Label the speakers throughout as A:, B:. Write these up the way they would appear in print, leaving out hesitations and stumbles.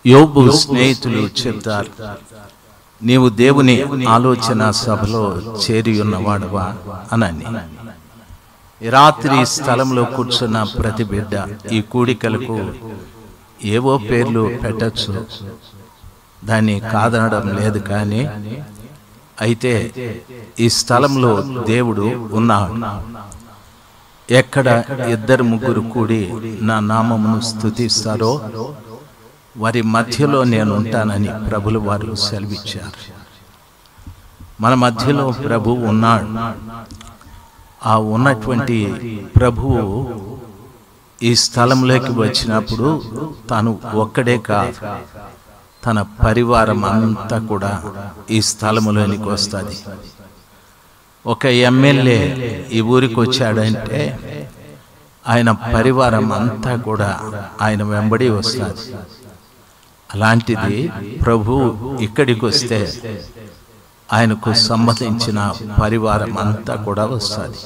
A: యోబు స్నేహితులు చెప్తారు, నీవు దేవుని ఆలోచన సభలో చేరి ఉన్నవాడవా అని. రాత్రి స్థలంలో కూర్చున్న ప్రతి బిడ్డ ఈ కూడికలకు ఏవో పేర్లు పెట్టచ్చు, దాన్ని కాదనడం లేదు. కానీ అయితే ఈ స్థలంలో దేవుడు ఉన్నాడు. ఎక్కడ 2-3 కూడి నా నామమును స్తుతిస్తారో వారి మధ్యలో నేను ఉంటానని ప్రభులు వారు సెలవిచ్చారు. మన మధ్యలో ప్రభువు ఉన్నాడు. ఆ ఉన్నటువంటి ప్రభువు ఈ స్థలంలోకి వచ్చినప్పుడు తాను ఒక్కడే కాదు, తన పరివారం అంతా కూడా ఈ స్థలములోనికి వస్తుంది. ఒక ఎమ్మెల్యే ఈ ఊరికి వచ్చాడంటే ఆయన పరివారం అంతా కూడా ఆయన వెంబడి వస్తుంది. అలాంటిది ప్రభు ఇక్కడికి వస్తే ఆయనకు సంబంధించిన పరివారం అంతా కూడా వస్తుంది.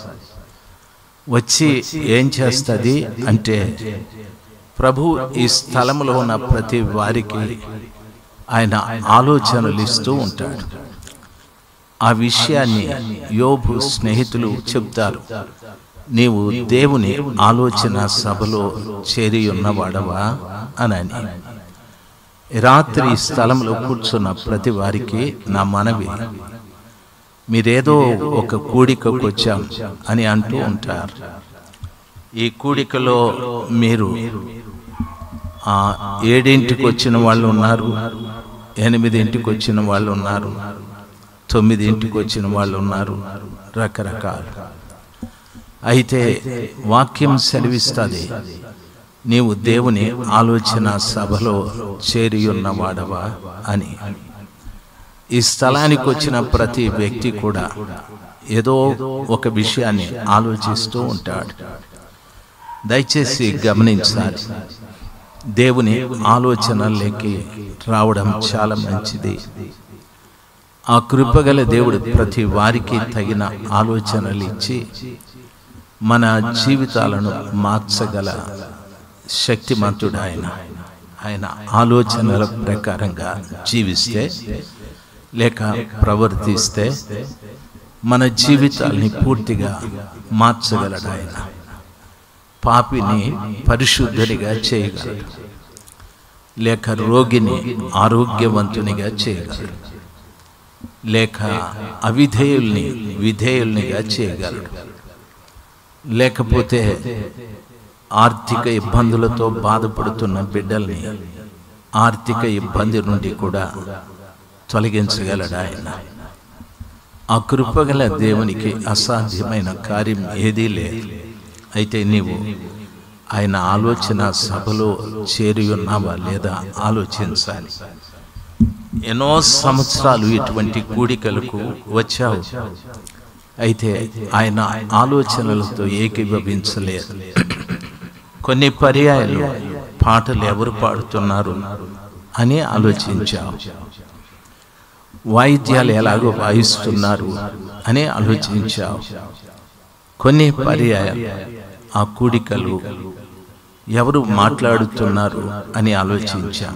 A: వచ్చి ఏం చేస్తుంది అంటే, ప్రభు ఈ స్థలంలో ఉన్న ప్రతి వారికి ఆయన ఆలోచనలు ఇస్తూ ఉంటాడు. ఆ విషయాన్ని యోబు స్నేహితులు చెప్తారు, నీవు దేవుని ఆలోచన సభలో చేరి ఉన్నవాడవా అని. రాత్రి స్థలంలో కూర్చున్న ప్రతి వారికి నా మనవి, మీరేదో ఒక కూడికకు వచ్చాం అని అంటూ ఉంటారు. ఈ కూడికలో మీరు 7ంటికి వచ్చిన వాళ్ళు ఉన్నారు, 8ంటికి వచ్చిన వాళ్ళు ఉన్నారు, 9ంటికి వచ్చిన వాళ్ళు ఉన్నారు, రకరకాలు. అయితే వాక్యం సెలవిస్తుంది, నీవు దేవుని ఆలోచన సభలో చేరి ఉన్నవాడవా అని. ఈ స్థలానికి వచ్చిన ప్రతి వ్యక్తి కూడా ఏదో ఒక విషయాన్ని ఆలోచిస్తూ ఉంటాడు. దయచేసి గమనించాలి, దేవుని ఆలోచనలోకి రావడం చాలా మంచిది. ఆ కృపగల దేవుడు ప్రతి వారికి తగిన ఆలోచనలు ఇచ్చి మన జీవితాలను మార్చగల శక్తిమంతుడు ఆయన. ఆయన ఆలోచనల ప్రకారంగా జీవిస్తే లేక ప్రవర్తిస్తే మన జీవితాల్ని పూర్తిగా మార్చగలడు ఆయన. పాపిని పరిశుద్ధుడిగా చేయగలడు, లేక రోగిని ఆరోగ్యవంతునిగా చేయగలడు, లేక అవిధేయుల్ని విధేయుల్నిగా చేయగలడు, లేకపోతే ఆర్థిక ఇబ్బందులతో బాధపడుతున్న బిడ్డల్ని ఆర్థిక ఇబ్బంది నుండి కూడా తొలగించగలడు ఆయన. ఆ కృపగల దేవునికి అసాధ్యమైన కార్యం ఏదీ లేదు. అయితే నీవు ఆయన ఆలోచన సభలో చేరి ఉన్నావా లేదా ఆలోచించాలి. ఎన్నో సంవత్సరాలు ఇటువంటి కూడికలకు వచ్చావు, అయితే ఆయన ఆలోచనలతో ఏకీభవించలేదు. కొన్ని పర్యాయాలు పాటలు ఎవరు పాడుతున్నారు అని ఆలోచించావు, వాయిద్యాలు ఎలాగో వాయిస్తున్నారు అని ఆలోచించావు. కొన్ని పర్యాయాలు ఆ కూడికలు ఎవరు మాట్లాడుతున్నారు అని ఆలోచించాం.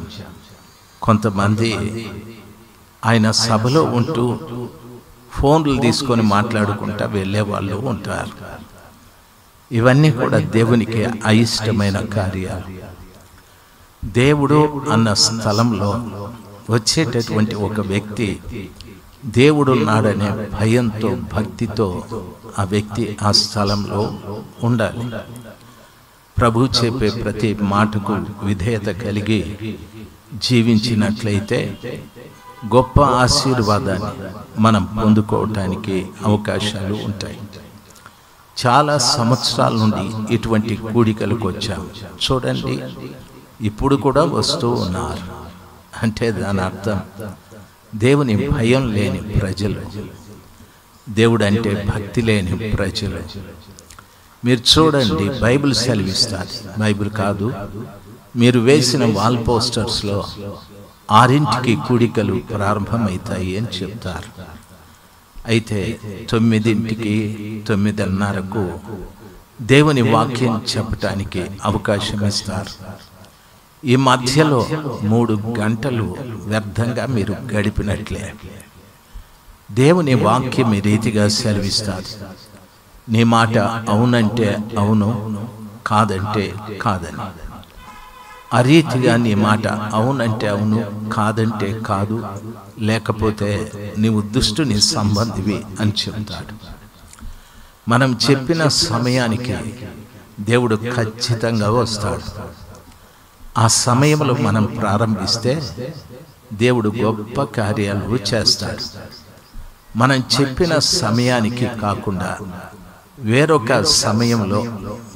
A: కొంతమంది ఆయన సభలో ఉంటూ ఫోన్లు తీసుకొని మాట్లాడుకుంటా వెళ్ళే వాళ్ళు ఉంటారు. ఇవన్నీ కూడా దేవునికి అయిష్టమైన కార్యాలు. దేవుడు అన్న స్థలంలో వచ్చేటటువంటి ఒక వ్యక్తి దేవుడున్నాడనే భయంతో భక్తితో ఆ వ్యక్తి ఆ స్థలంలో ఉండాలి. ప్రభు చెప్పే ప్రతి మాటకు విధేయత కలిగి జీవించినట్లయితే గొప్ప ఆశీర్వాదాన్ని మనం పొందుకోవటానికి అవకాశాలు ఉంటాయి. చాలా సంవత్సరాల నుండి ఇటువంటి కూడికలకు వచ్చాం. చూడండి, ఇప్పుడు కూడా వస్తూ ఉన్నారు. అంటే దాని అర్థం దేవుని భయం లేని ప్రజలు, దేవుడు అంటే భక్తి లేని ప్రజలు. మీరు చూడండి, బైబిల్ సెలవిస్తుంది, బైబిల్ కాదు, మీరు వేసిన వాల్ పోస్టర్స్లో 6ంటికి కూడికలు ప్రారంభమవుతాయి అని చెప్తారు. అయితే 9ంటికి 9:30కు దేవుని వాక్యం చెప్పటానికి అవకాశం ఇస్తారు. ఈ మధ్యలో 3 గంటలు వ్యర్థంగా మీరు గడిపినట్లే. దేవుని వాక్యం ఈ రీతిగా సెలవిస్తాడు. నీ మాట అవునంటే అవును, కాదంటే కాదని. ఆ రీతిగా నీ మాట అవునంటే అవును, కాదంటే కాదు, లేకపోతే నీవు దుష్టుని సంబంధివి అని చెప్తాడు. మనం చెప్పిన సమయానికి దేవుడు ఖచ్చితంగా వస్తాడు. ఆ సమయంలో మనం ప్రారంభిస్తే దేవుడు గొప్ప కార్యాలు చేస్తాడు. మనం చెప్పిన సమయానికి కాకుండా వేరొక సమయంలో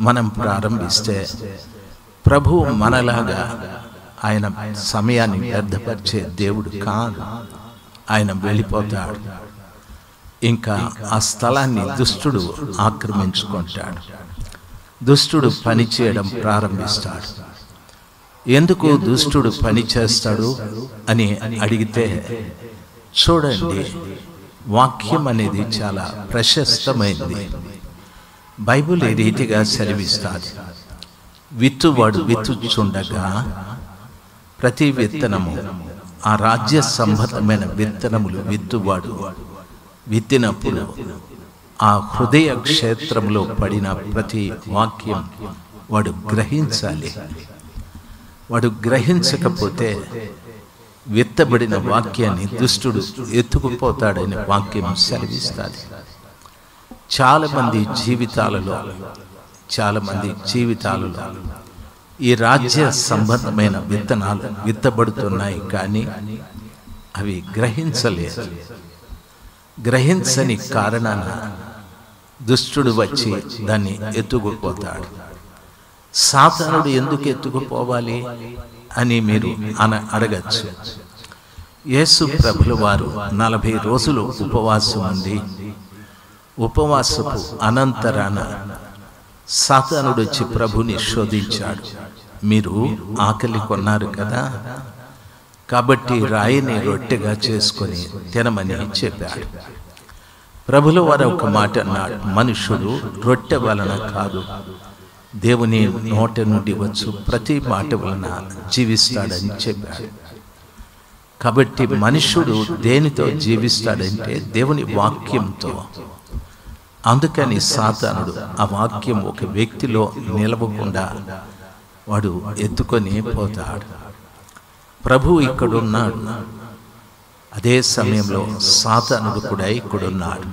A: మనం ప్రారంభిస్తే ప్రభు మనలాగా ఆయన సమయాన్ని వ్యర్థపరిచే దేవుడు కాదు. ఆయన వెళ్ళిపోతాడు. ఇంకా ఆ స్థలాన్ని దుష్టుడు ఆక్రమించుకుంటాడు. దుష్టుడు పని చేయడం ప్రారంభిస్తాడు. ఎందుకు దుష్టుడు పని చేస్తాడు అని అడిగితే, చూడండి, వాక్యం అనేది చాలా ప్రశస్తమైంది. బైబిల్ ఈ రీతిగా సెలవిస్తాది. విత్తువాడు విత్తుచుండగా ప్రతి విత్తనము, ఆ రాజ్య సంబంధమైన విత్తనములు విత్తువాడు విత్తినప్పుడు ఆ హృదయ క్షేత్రంలో పడిన ప్రతి వాక్యం వాడు గ్రహించాలి. వాడు గ్రహించకపోతే విత్తబడిన వాక్యాన్ని దుష్టుడు ఎత్తుకుపోతాడని వాక్యం సెలవిస్తుంది. చాలామంది జీవితాలలో ఈ రాజ్య సంబంధమైన విత్తనాలు విత్తబడుతున్నాయి, కానీ అవి గ్రహించలేదు. గ్రహించని కారణాన దుష్టుడు వచ్చి దాన్ని ఎత్తుకుపోతాడు. సాతానుడు ఎందుకు ఎత్తుకుపోవాలి అని మీరు అడగచ్చు. యేసు ప్రభుల వారు 40 రోజులు ఉపవాసం ఉంది. ఉపవాసపు అనంతరాన సాతానుడు వచ్చి ప్రభుని శోధించాడు. మీరు ఆకలి కొన్నారు కదా, కాబట్టి రాయిని రొట్టెగా చేసుకొని తినమని చెప్పాడు. ప్రభుల వారు ఒక మాట అన్నాడు, మనుషుడు రొట్టె వలన కాదు, దేవుని నోట నుండి వచ్చు ప్రతి మాట వలన జీవిస్తాడని చెప్పాడు. కాబట్టి మనుషుడు దేనితో జీవిస్తాడంటే దేవుని వాక్యంతో. అందుకని సాతానుడు ఆ వాక్యం ఒక వ్యక్తిలో నిలవకుండా వాడు ఎత్తుకొని పోతాడు. ప్రభు ఇక్కడున్నాడు, అదే సమయంలో సాతానుడు కూడా ఇక్కడున్నాడు.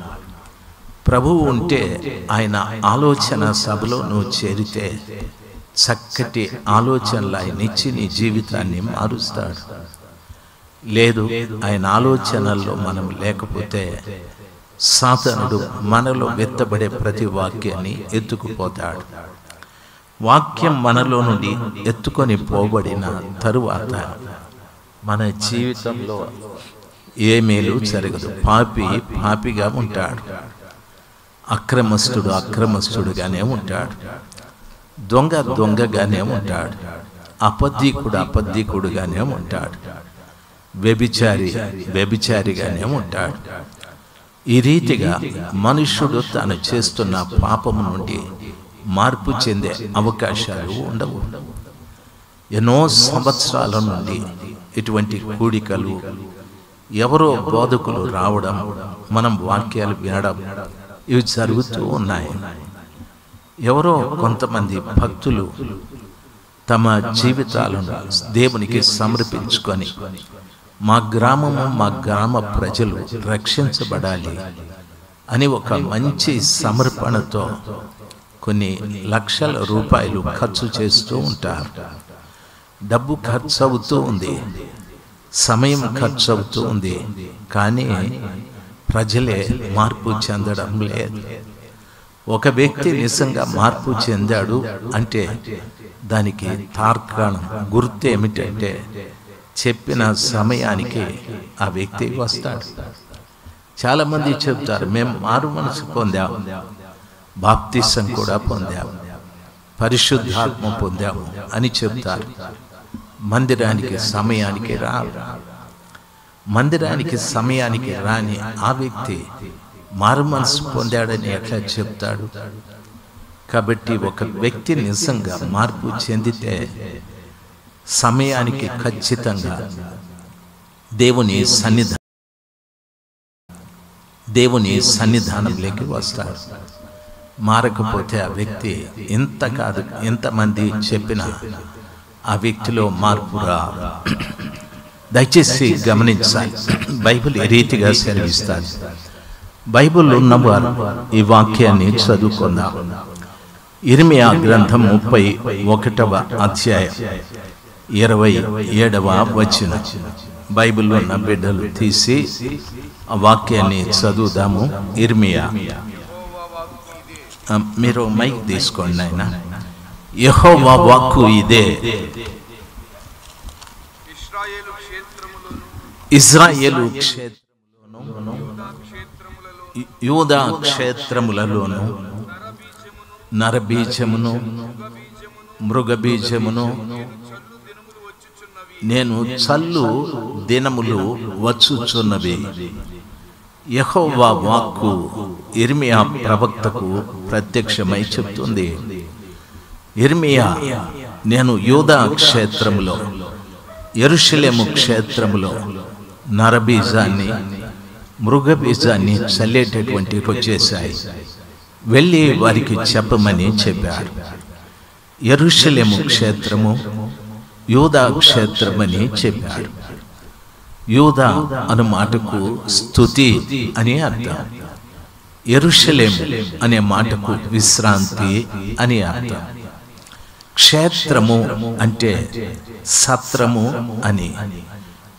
A: ప్రభువు ఉంటే ఆయన ఆలోచన సభలో నువ్వు చేరితే చక్కటి ఆలోచనలు ఆయన ఇచ్చి నీ జీవితాన్ని మారుస్తాడు. లేదు, ఆయన ఆలోచనల్లో మనం లేకపోతే సాతానుడు మనలో వెత్తబడే ప్రతి వాక్యాన్ని ఎత్తుకుపోతాడు. వాక్యం మనలో నుండి ఎత్తుకొని పోబడిన తరువాత మన జీవితంలో ఏ మేలు జరగదు. పాపిగా ఉంటాడు, అక్రమస్తుడుగానే ఉంటాడు, దొంగగానే ఉంటాడు, అబద్ధికుడుగానే ఉంటాడు, వ్యభిచారిగానే ఉంటాడు. ఈ రీతిగా మనుష్యుడు తాను చేస్తున్న పాపము నుండి మార్పు చెందే అవకాశాలు ఉండవు. ఎన్నో సంవత్సరాల నుండి ఇటువంటి కూడికలు, ఎవరో బోధకులు రావడం, మనం వాక్యాలు వినడం, ఇవి జరుగుతూ ఉన్నాయి. ఎవరో కొంతమంది భక్తులు తమ జీవితాలను దేవునికి సమర్పించుకొని మా గ్రామ ప్రజలు రక్షించబడాలి అని ఒక మంచి సమర్పణతో కొన్ని లక్షల రూపాయలు ఖర్చు చేస్తూ ఉంటారు. డబ్బు ఖర్చు అవుతూ ఉంది, సమయం ఖర్చు అవుతూ ఉంది, కానీ ప్రజలే మార్పు చెందడం లేదు. ఒక వ్యక్తి నిజంగా మార్పు చెందాడు అంటే దానికి తార్కాణం, గుర్తు ఏమిటంటే చెప్పిన సమయానికి ఆ వ్యక్తి వస్తాడు. చాలామంది చెప్తారు, మేము మారు మనసు పొందాం, బాప్తిసం కూడా పొందాం, పరిశుద్ధాత్మ పొందాము అని చెప్తారు. మందిరానికి సమయానికి రాని ఆ వ్యక్తి మారు మనసు పొందాడని ఎట్లా చెప్తాడు? కాబట్టి ఒక వ్యక్తి నిజంగా మార్పు చెందితే సమయానికి ఖచ్చితంగా దేవుని సన్నిధానంలోకి వస్తాడు. మారకపోతే ఆ వ్యక్తి ఎంతమంది చెప్పినా ఆ వ్యక్తిలో మార్పు రాదు. దయచేసి గమనించాలి. బైబిల్ ఏ రీతిగా సెలవిస్తాడు. బైబిల్ ఉన్నవారు ఈ వాక్యాన్ని చదువుకుందాం. ఇర్మియా గ్రంథం 31వ అధ్యాయం 27వ వచనం. బైబిల్లో ఉన్న బిడ్డలు తీసి ఆ వాక్యాన్ని చదువుదాము. ఇర్మియా, మీరు మైక్ తీసుకోండి ఆయన. యెహోవా వాక్కు ఇదే, ఇశ్రాయేలు క్షేత్రములోను యూదా క్షేత్రములలోను నరబీజమును మృగబీజమును నేను చల్లు దినములు వచ్చుచున్నవి. యెహోవా వాక్కు ఇర్మియా ప్రవక్తకు ప్రత్యక్షమై చెప్తుంది. ఇర్మియా, నేను యూదా క్షేత్రములో యెరూషలేము క్షేత్రములో నరబీజాన్ని మృగబీజాన్ని చల్లేటటువంటి వచ్చేసాయి, వెళ్ళి వారికి చెప్పమని చెప్పాడు. యెరూషలేము క్షేత్రము యూదా క్షేత్రమని చెప్పాడు. యూదా అను మాటకు స్తుతి అని అర్థం. యెరూషలేము అనే మాటకు విశ్రాంతి అని అర్థం. క్షేత్రము అంటే సత్రము అని,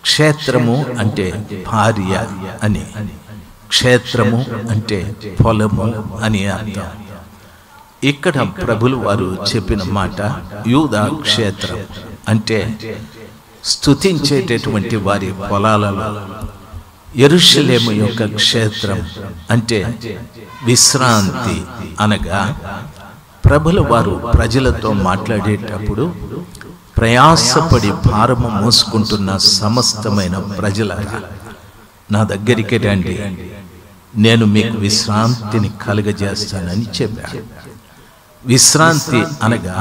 A: క్షేత్రము అంటే భార్య అని, క్షేత్రము అంటే పొలము అని అర్థం. ఇక్కడ ప్రభులు వారు చెప్పిన మాట యూదా క్షేత్రం అంటే స్తుతించేటటువంటి వారి పొలాలలో, యెరూషలేము యొక్క క్షేత్రం అంటే విశ్రాంతి. అనగా ప్రభుల వారు ప్రజలతో మాట్లాడేటప్పుడు, ప్రయాసపడి భారము మోసుకుంటున్న సమస్తమైన ప్రజలారా నా దగ్గరికి రండి, నేను మీకు విశ్రాంతిని కలుగజేస్తానని చెప్పాడు. విశ్రాంతి అనగా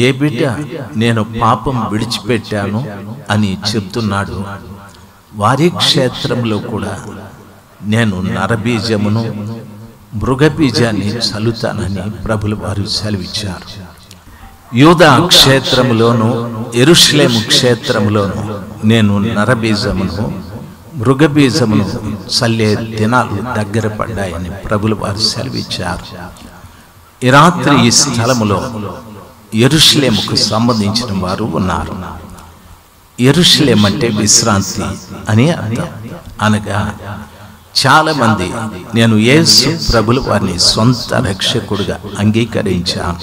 A: ఏ బిడ్డ నేను పాపం విడిచిపెట్టాను అని చెప్తున్నాడు, వారి క్షేత్రంలో కూడా నేను నరబీజమును మృగబీజాన్ని చల్లుతానని ప్రభులు వారు సెలవిచ్చారు. యూదా క్షేత్రములోను యెరూషలేము క్షేత్రములోను నేను నరబీజమును మృగబీజమును చల్లే దినాలు దగ్గర పడ్డాయని ప్రభులు వారు సెలవిచ్చారు. ఈ రాత్రి ఈ స్థలములో యెరూషలేముకు సంబంధించిన వారు ఉన్నారు. యెరూషలేం అంటే విశ్రాంతి అని అర్థం. అనగా చాలా మంది నేను యేసు ప్రభులు వారిని సొంత రక్షకుడుగా అంగీకరించాను,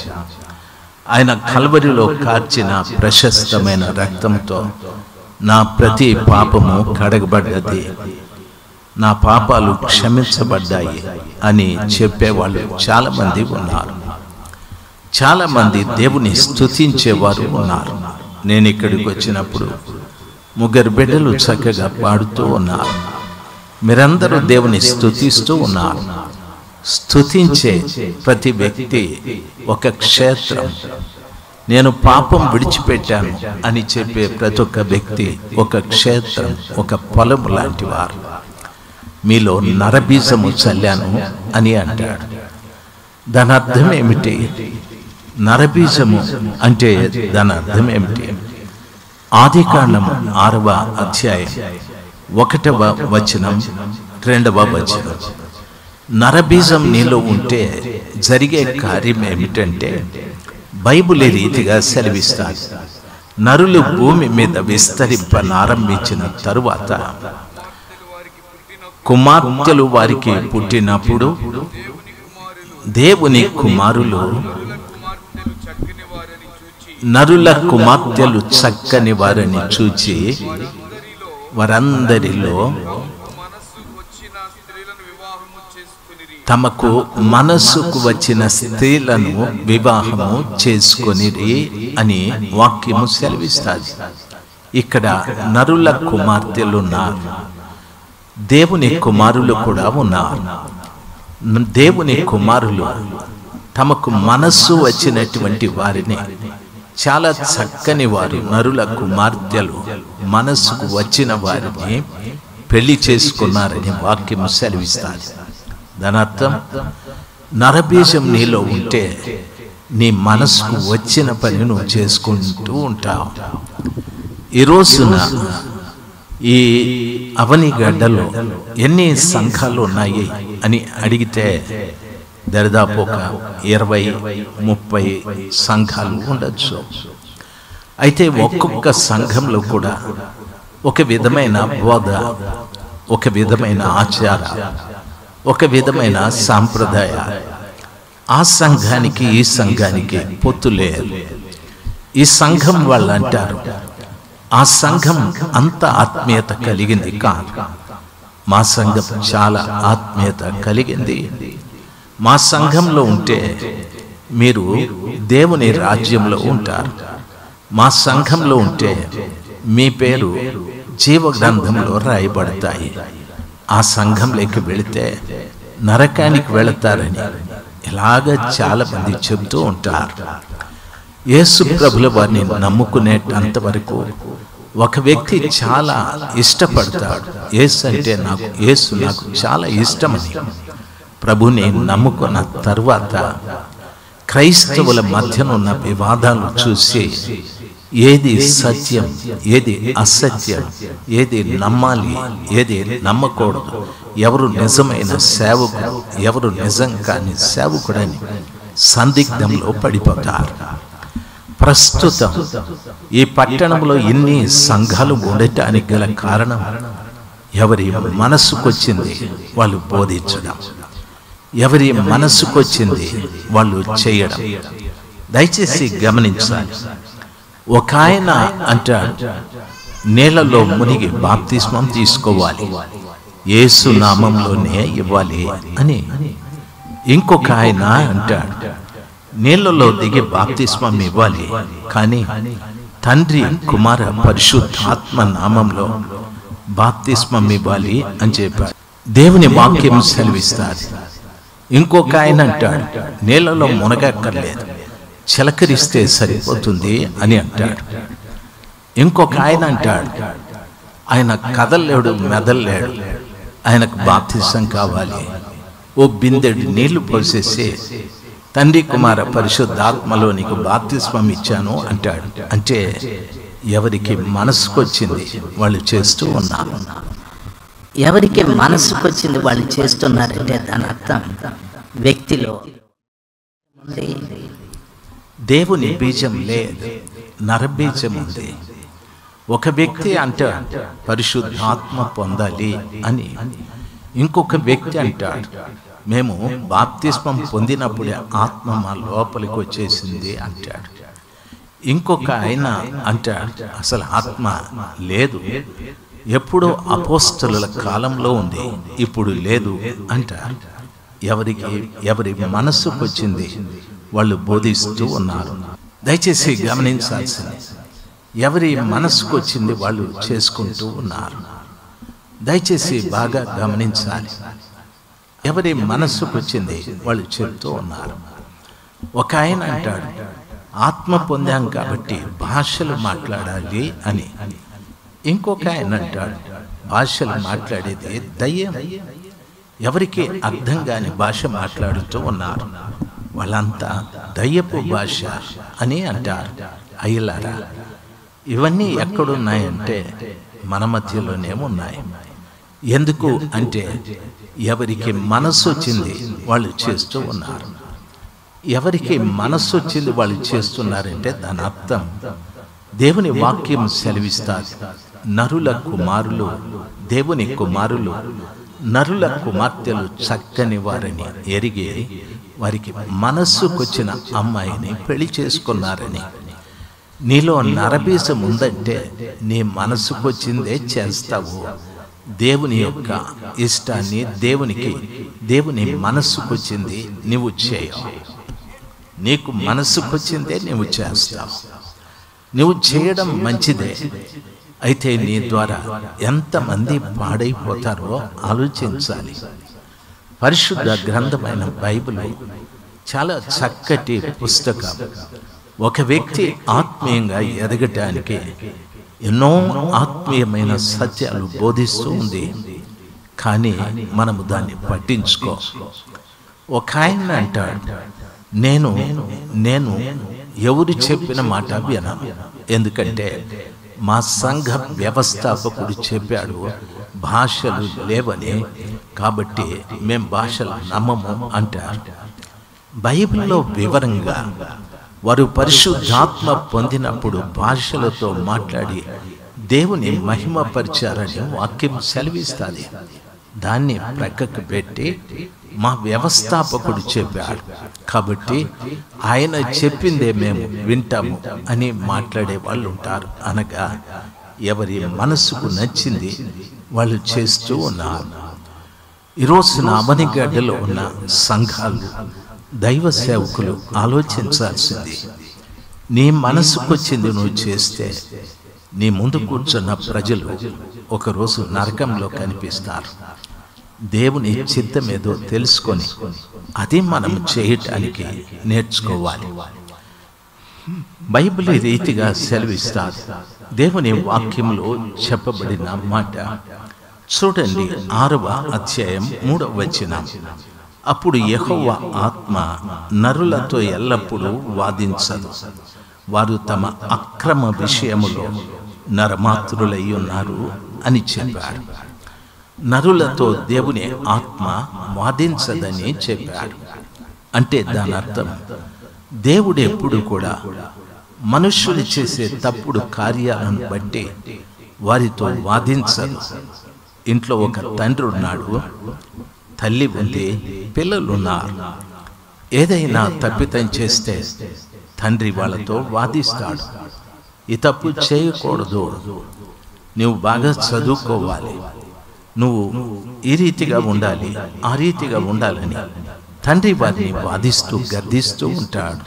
A: ఆయన కల్వరిలో కార్చిన ప్రశస్తమైన రక్తంతో నా ప్రతి పాపము కడగబడ్డది, నా పాపాలు క్షమించబడ్డాయి అని చెప్పేవాళ్ళు చాలా మంది ఉన్నారు. చాలా మంది దేవుని స్తుతించేవారు ఉన్నారు. నేను ఇక్కడికి వచ్చినప్పుడు 3 బిడ్డలు చక్కగా పాడుతూ ఉన్నారు. మీరందరూ దేవుని స్తుతిస్తూ ఉన్నారు. స్తుతించే ప్రతి వ్యక్తి ఒక క్షేత్రం. నేను పాపం విడిచిపెట్టాను అని చెప్పే ప్రతి ఒక్క వ్యక్తి ఒక క్షేత్రం, ఒక పొలం లాంటి వారు. మీలో నరబీజము చల్లాను అని అంటాడు. దాని అర్థం ఏమిటి? నరబీజము అంటే దాని అర్థం ఏమిటి? ఆదికాండము 6వ అధ్యాయం 1వ వచనం 2వ వచనం. నరబీజం నీలో ఉంటే జరిగే కార్యం ఏమిటంటే, బైబిల్ ఈ రీతిగా సెలవిస్తాడు. నరులు భూమి మీద విస్తరింపనారంభించిన తరువాత కుమార్తెలు వారికి పుట్టినప్పుడు దేవుని కుమారులు నరుల కుమార్తెలు చక్కని వారిని చూచి వారందరిలో తమకు మనస్సుకు వచ్చిన స్త్రీలను వివాహము చేసుకొనిరి అని వాక్యము సెలవిస్తుంది. ఇక్కడ నరుల కుమార్తెలు ఉన్నారు, దేవుని కుమారులు కూడా ఉన్నారు. దేవుని కుమారులు తమకు మనస్సు వచ్చినటువంటి వారిని చాలా చక్కని వారు నరుల కుమార్తెలు మనసుకు వచ్చిన వారిని పెళ్లి చేసుకున్నారని వాక్యం సెలవిస్తాది. దాని అర్థం నరబీజం నీలో ఉంటే నీ మనసుకు వచ్చిన పని నువ్వు చేసుకుంటూ ఉంటావు. ఈ రోజున ఈ అవనిగడ్డలో ఎన్ని సంఘాలు ఉన్నాయి అని అడిగితే దరిదాపు ఒక 20-30 సంఘాలు ఉండొచ్చు. అయితే ఒక్కొక్క సంఘంలో కూడా ఒక విధమైన బోధ, ఒక విధమైన ఆచార, ఒక విధమైన సాంప్రదాయ, ఆ సంఘానికి ఈ సంఘానికి పొత్తు లేదు. ఈ సంఘం వాళ్ళు అంటారు ఆ సంఘం అంత ఆత్మీయత కలిగింది కాదు, మా సంఘం చాలా ఆత్మీయత కలిగింది, మా సంఘంలో ఉంటే మీరు దేవుని రాజ్యంలో ఉంటారు, మా సంఘంలో ఉంటే మీ పేరు జీవ గ్రంథంలో రాయబడతాయి, ఆ సంఘంలోకి వెళితే నరకానికి వెళతారని ఇలాగ చాలా మంది చెబుతూ ఉంటారు. యేసు ప్రభుల వారిని నమ్ముకునేటంత వరకు ఒక వ్యక్తి చాలా ఇష్టపడతాడు. యేసు నాకు చాలా ఇష్టమని ప్రభుని నమ్ముకున్న తర్వాత క్రైస్తవుల మధ్యనున్న వివాదాలు చూసి ఏది సత్యం, ఏది అసత్యం, ఏది నమ్మాలి, ఏది నమ్మకూడదు, ఎవరు నిజమైన సేవకుడు, ఎవరు నిజం కాని సేవకుడని సందిగ్ధంలో పడిపోతారు. ప్రస్తుతం ఈ పట్టణంలో ఇన్ని సంఘాలు ఉండటానికి గల కారణం ఎవరి మనసుకొచ్చింది వాళ్ళు బోధించడం, ఎవరి మనసుకొచ్చింది వాళ్ళు చేయడం. దయచేసి గమనించాలి. ఒక ఆయన అంటాడు నీళ్లలో మునిగి బాప్తిస్మం తీసుకోవాలి, యేసు నామంలోనే ఇవ్వాలి అని. ఇంకొక ఆయన అంటాడు నీళ్లలో దిగి బాప్తిస్మం ఇవ్వాలి, కానీ తండ్రి కుమార పరిశుద్ధాత్మ నామంలో బాప్తిస్మం ఇవ్వాలి అని చెప్పాడు. దేవుని వాక్యం సెలవిస్తాది. ఇంకొక ఆయన అంటాడు నీళ్లలో మునగక్కర్లేదు, చిలకరిస్తే సరిపోతుంది అని అంటాడు. ఇంకొక ఆయన అంటాడు ఆయన కదలలేడు, మెదలలేడు, ఆయనకు బాప్తిసం కావాలి, ఓ బిందెడు నీళ్లు పోసేసి తండ్రి కుమార పరిశుద్ధాత్మలో నీకు బాప్తిస్మం ఇచ్చాను అంటాడు. అంటే ఎవరికి మనసుకొచ్చింది వాళ్ళు చేస్తూ ఉన్నారు.
B: ఎవరికి మనసుకొచ్చింది వాళ్ళు చేస్తున్నారంటే దాని అర్థం వ్యక్తిలో
A: దేవుని బీజం లేదు, నరబీజం ఉంది. ఒక వ్యక్తి అంటాడు పరిశుద్ధాత్మ పొందాలి అని, ఇంకొక వ్యక్తి అంటాడు మేము బాప్తిస్మం పొందినప్పుడే ఆత్మ మా లోపలికి వచ్చేసింది అంటాడు. ఇంకొక ఆయన అంటాడు అసలు ఆత్మ లేదు, ఎప్పుడో అపోస్తలుల కాలంలో ఉంది, ఇప్పుడు లేదు అంటారు. ఎవరి మనసుకు వచ్చింది వాళ్ళు బోధిస్తూ ఉన్నారు. దయచేసి గమనించాల్సింది, ఎవరి మనసుకు వచ్చింది వాళ్ళు చేసుకుంటూ ఉన్నారు. దయచేసి బాగా గమనించాలి. ఎవరి మనస్సుకు వచ్చింది వాళ్ళు చెప్తూ ఉన్నారు. ఒక ఆయన అంటాడు ఆత్మ పొందాం కాబట్టి భాషలు మాట్లాడాలి అని. ఇంకొక ఆయన అంటాడు భాషలు మాట్లాడేది దయ్యం, ఎవరికి అర్థం కాని భాష మాట్లాడుతూ ఉన్నారు, వాళ్ళంతా దయ్యపు భాష అని అంటారు. అయ్యలారా, ఇవన్నీ ఎక్కడున్నాయంటే మన మధ్యలోనే ఉన్నాయి. ఎందుకు అంటే ఎవరికి మనస్సు వచ్చింది వాళ్ళు చేస్తూ ఉన్నారు. ఎవరికి మనస్సు వచ్చింది వాళ్ళు చేస్తున్నారంటే దాని అర్థం దేవుని వాక్యం సెలవిస్తారు నరుల కుమారులు దేవుని కుమారులు, నరుల కుమార్తెలు చక్కని వారని ఎరిగి వారికి మనస్సుకొచ్చిన అమ్మాయిని పెళ్లి చేసుకున్నారని. నీలో నరబీజం ఉందంటే నీ మనసుకొచ్చిందే చేస్తావు. దేవుని యొక్క ఇష్టాన్ని దేవుని మనస్సుకొచ్చింది నువ్వు చేయవు. నీకు మనస్సుకొచ్చిందే నువ్వు చేస్తావు. నువ్వు చేయడం మంచిదే, అయితే నీ ద్వారా ఎంతమంది పాడైపోతారో ఆలోచించాలి. పరిశుద్ధ గ్రంథమైన బైబిల్ చాలా చక్కటి పుస్తకం. ఒక వ్యక్తి ఆత్మీయంగా ఎదగటానికి ఎన్నో ఆత్మీయమైన సత్యాలు బోధిస్తూ ఉంది, కానీ మనము దాన్ని పట్టించుకో. ఒక ఆయన అంటాడు, నేను నేను ఎవరు చెప్పిన మాట వినను, ఎందుకంటే మా సంఘ వ్యవస్థాపకుడు చెప్పాడు భాషలు లేవని, కాబట్టి మేం భాషలు నమ్మము అంటారు. బైబిల్లో వివరంగా వారు పరిశుద్ధాత్మ పొందినప్పుడు భాషలతో మాట్లాడి దేవుని మహిమపరిచారని వాక్యం సెలవిస్తుంది. దాన్ని ప్రక్కకు పెట్టి మా వ్యవస్థాపకుడు చెప్పాడు కాబట్టి ఆయన చెప్పిందే మేము వింటాము అని మాట్లాడే వాళ్ళు ఉంటారు. అనగా ఎవరి మనసుకు నచ్చింది వాళ్ళు చేస్తూ ఉన్నారు. ఈరోజున అవనిగడ్డలో ఉన్న సంఘాలు, దైవ సేవకులు ఆలోచించాల్సింది, నీ మనసుకు వచ్చింది నువ్వు చేస్తే నీ ముందు కూర్చున్న ప్రజలు ఒకరోజు నరకంలో కనిపిస్తారు. దేవుని చిత్తమేదో తెలుసుకొని అది మనం చేయటానికి నేర్చుకోవాలి. బైబిల్ ఈ రీతిగా సెలవిస్తారు. దేవుని వాక్యంలో చెప్పబడిన మాట చూడండి, 6వ అధ్యాయం 3వ వచనం. అప్పుడు యెహోవా ఆత్మ నరులతో ఎల్లప్పుడూ వాదించదు, వారు తమ అక్రమ విషయములో నరమాత్రులై ఉన్నారు అని చెప్పాడు. నరులతో దేవుని ఆత్మ వాదించదని చెప్పాడు. అంటే దాని అర్థం దేవుడు ఎప్పుడు కూడా మనుష్యులు చేసే తప్పుడు కార్యాలను బట్టి వారితో వాదించదు. ఇంట్లో ఒక తండ్రి ఉన్నాడు, తల్లి ఉంది, పిల్లలున్నారు. ఏదైనా తప్పిదం చేస్తే తండ్రి వాళ్ళతో వాదిస్తాడు. ఈ తప్పు చేయకూడదు, నువ్వు బాగా చదువుకోవాలి, నువ్వు ఈ రీతిగా ఉండాలి, ఆ రీతిగా ఉండాలని తండ్రి వారిని వాదిస్తూ గద్దిస్తూ ఉంటాడు.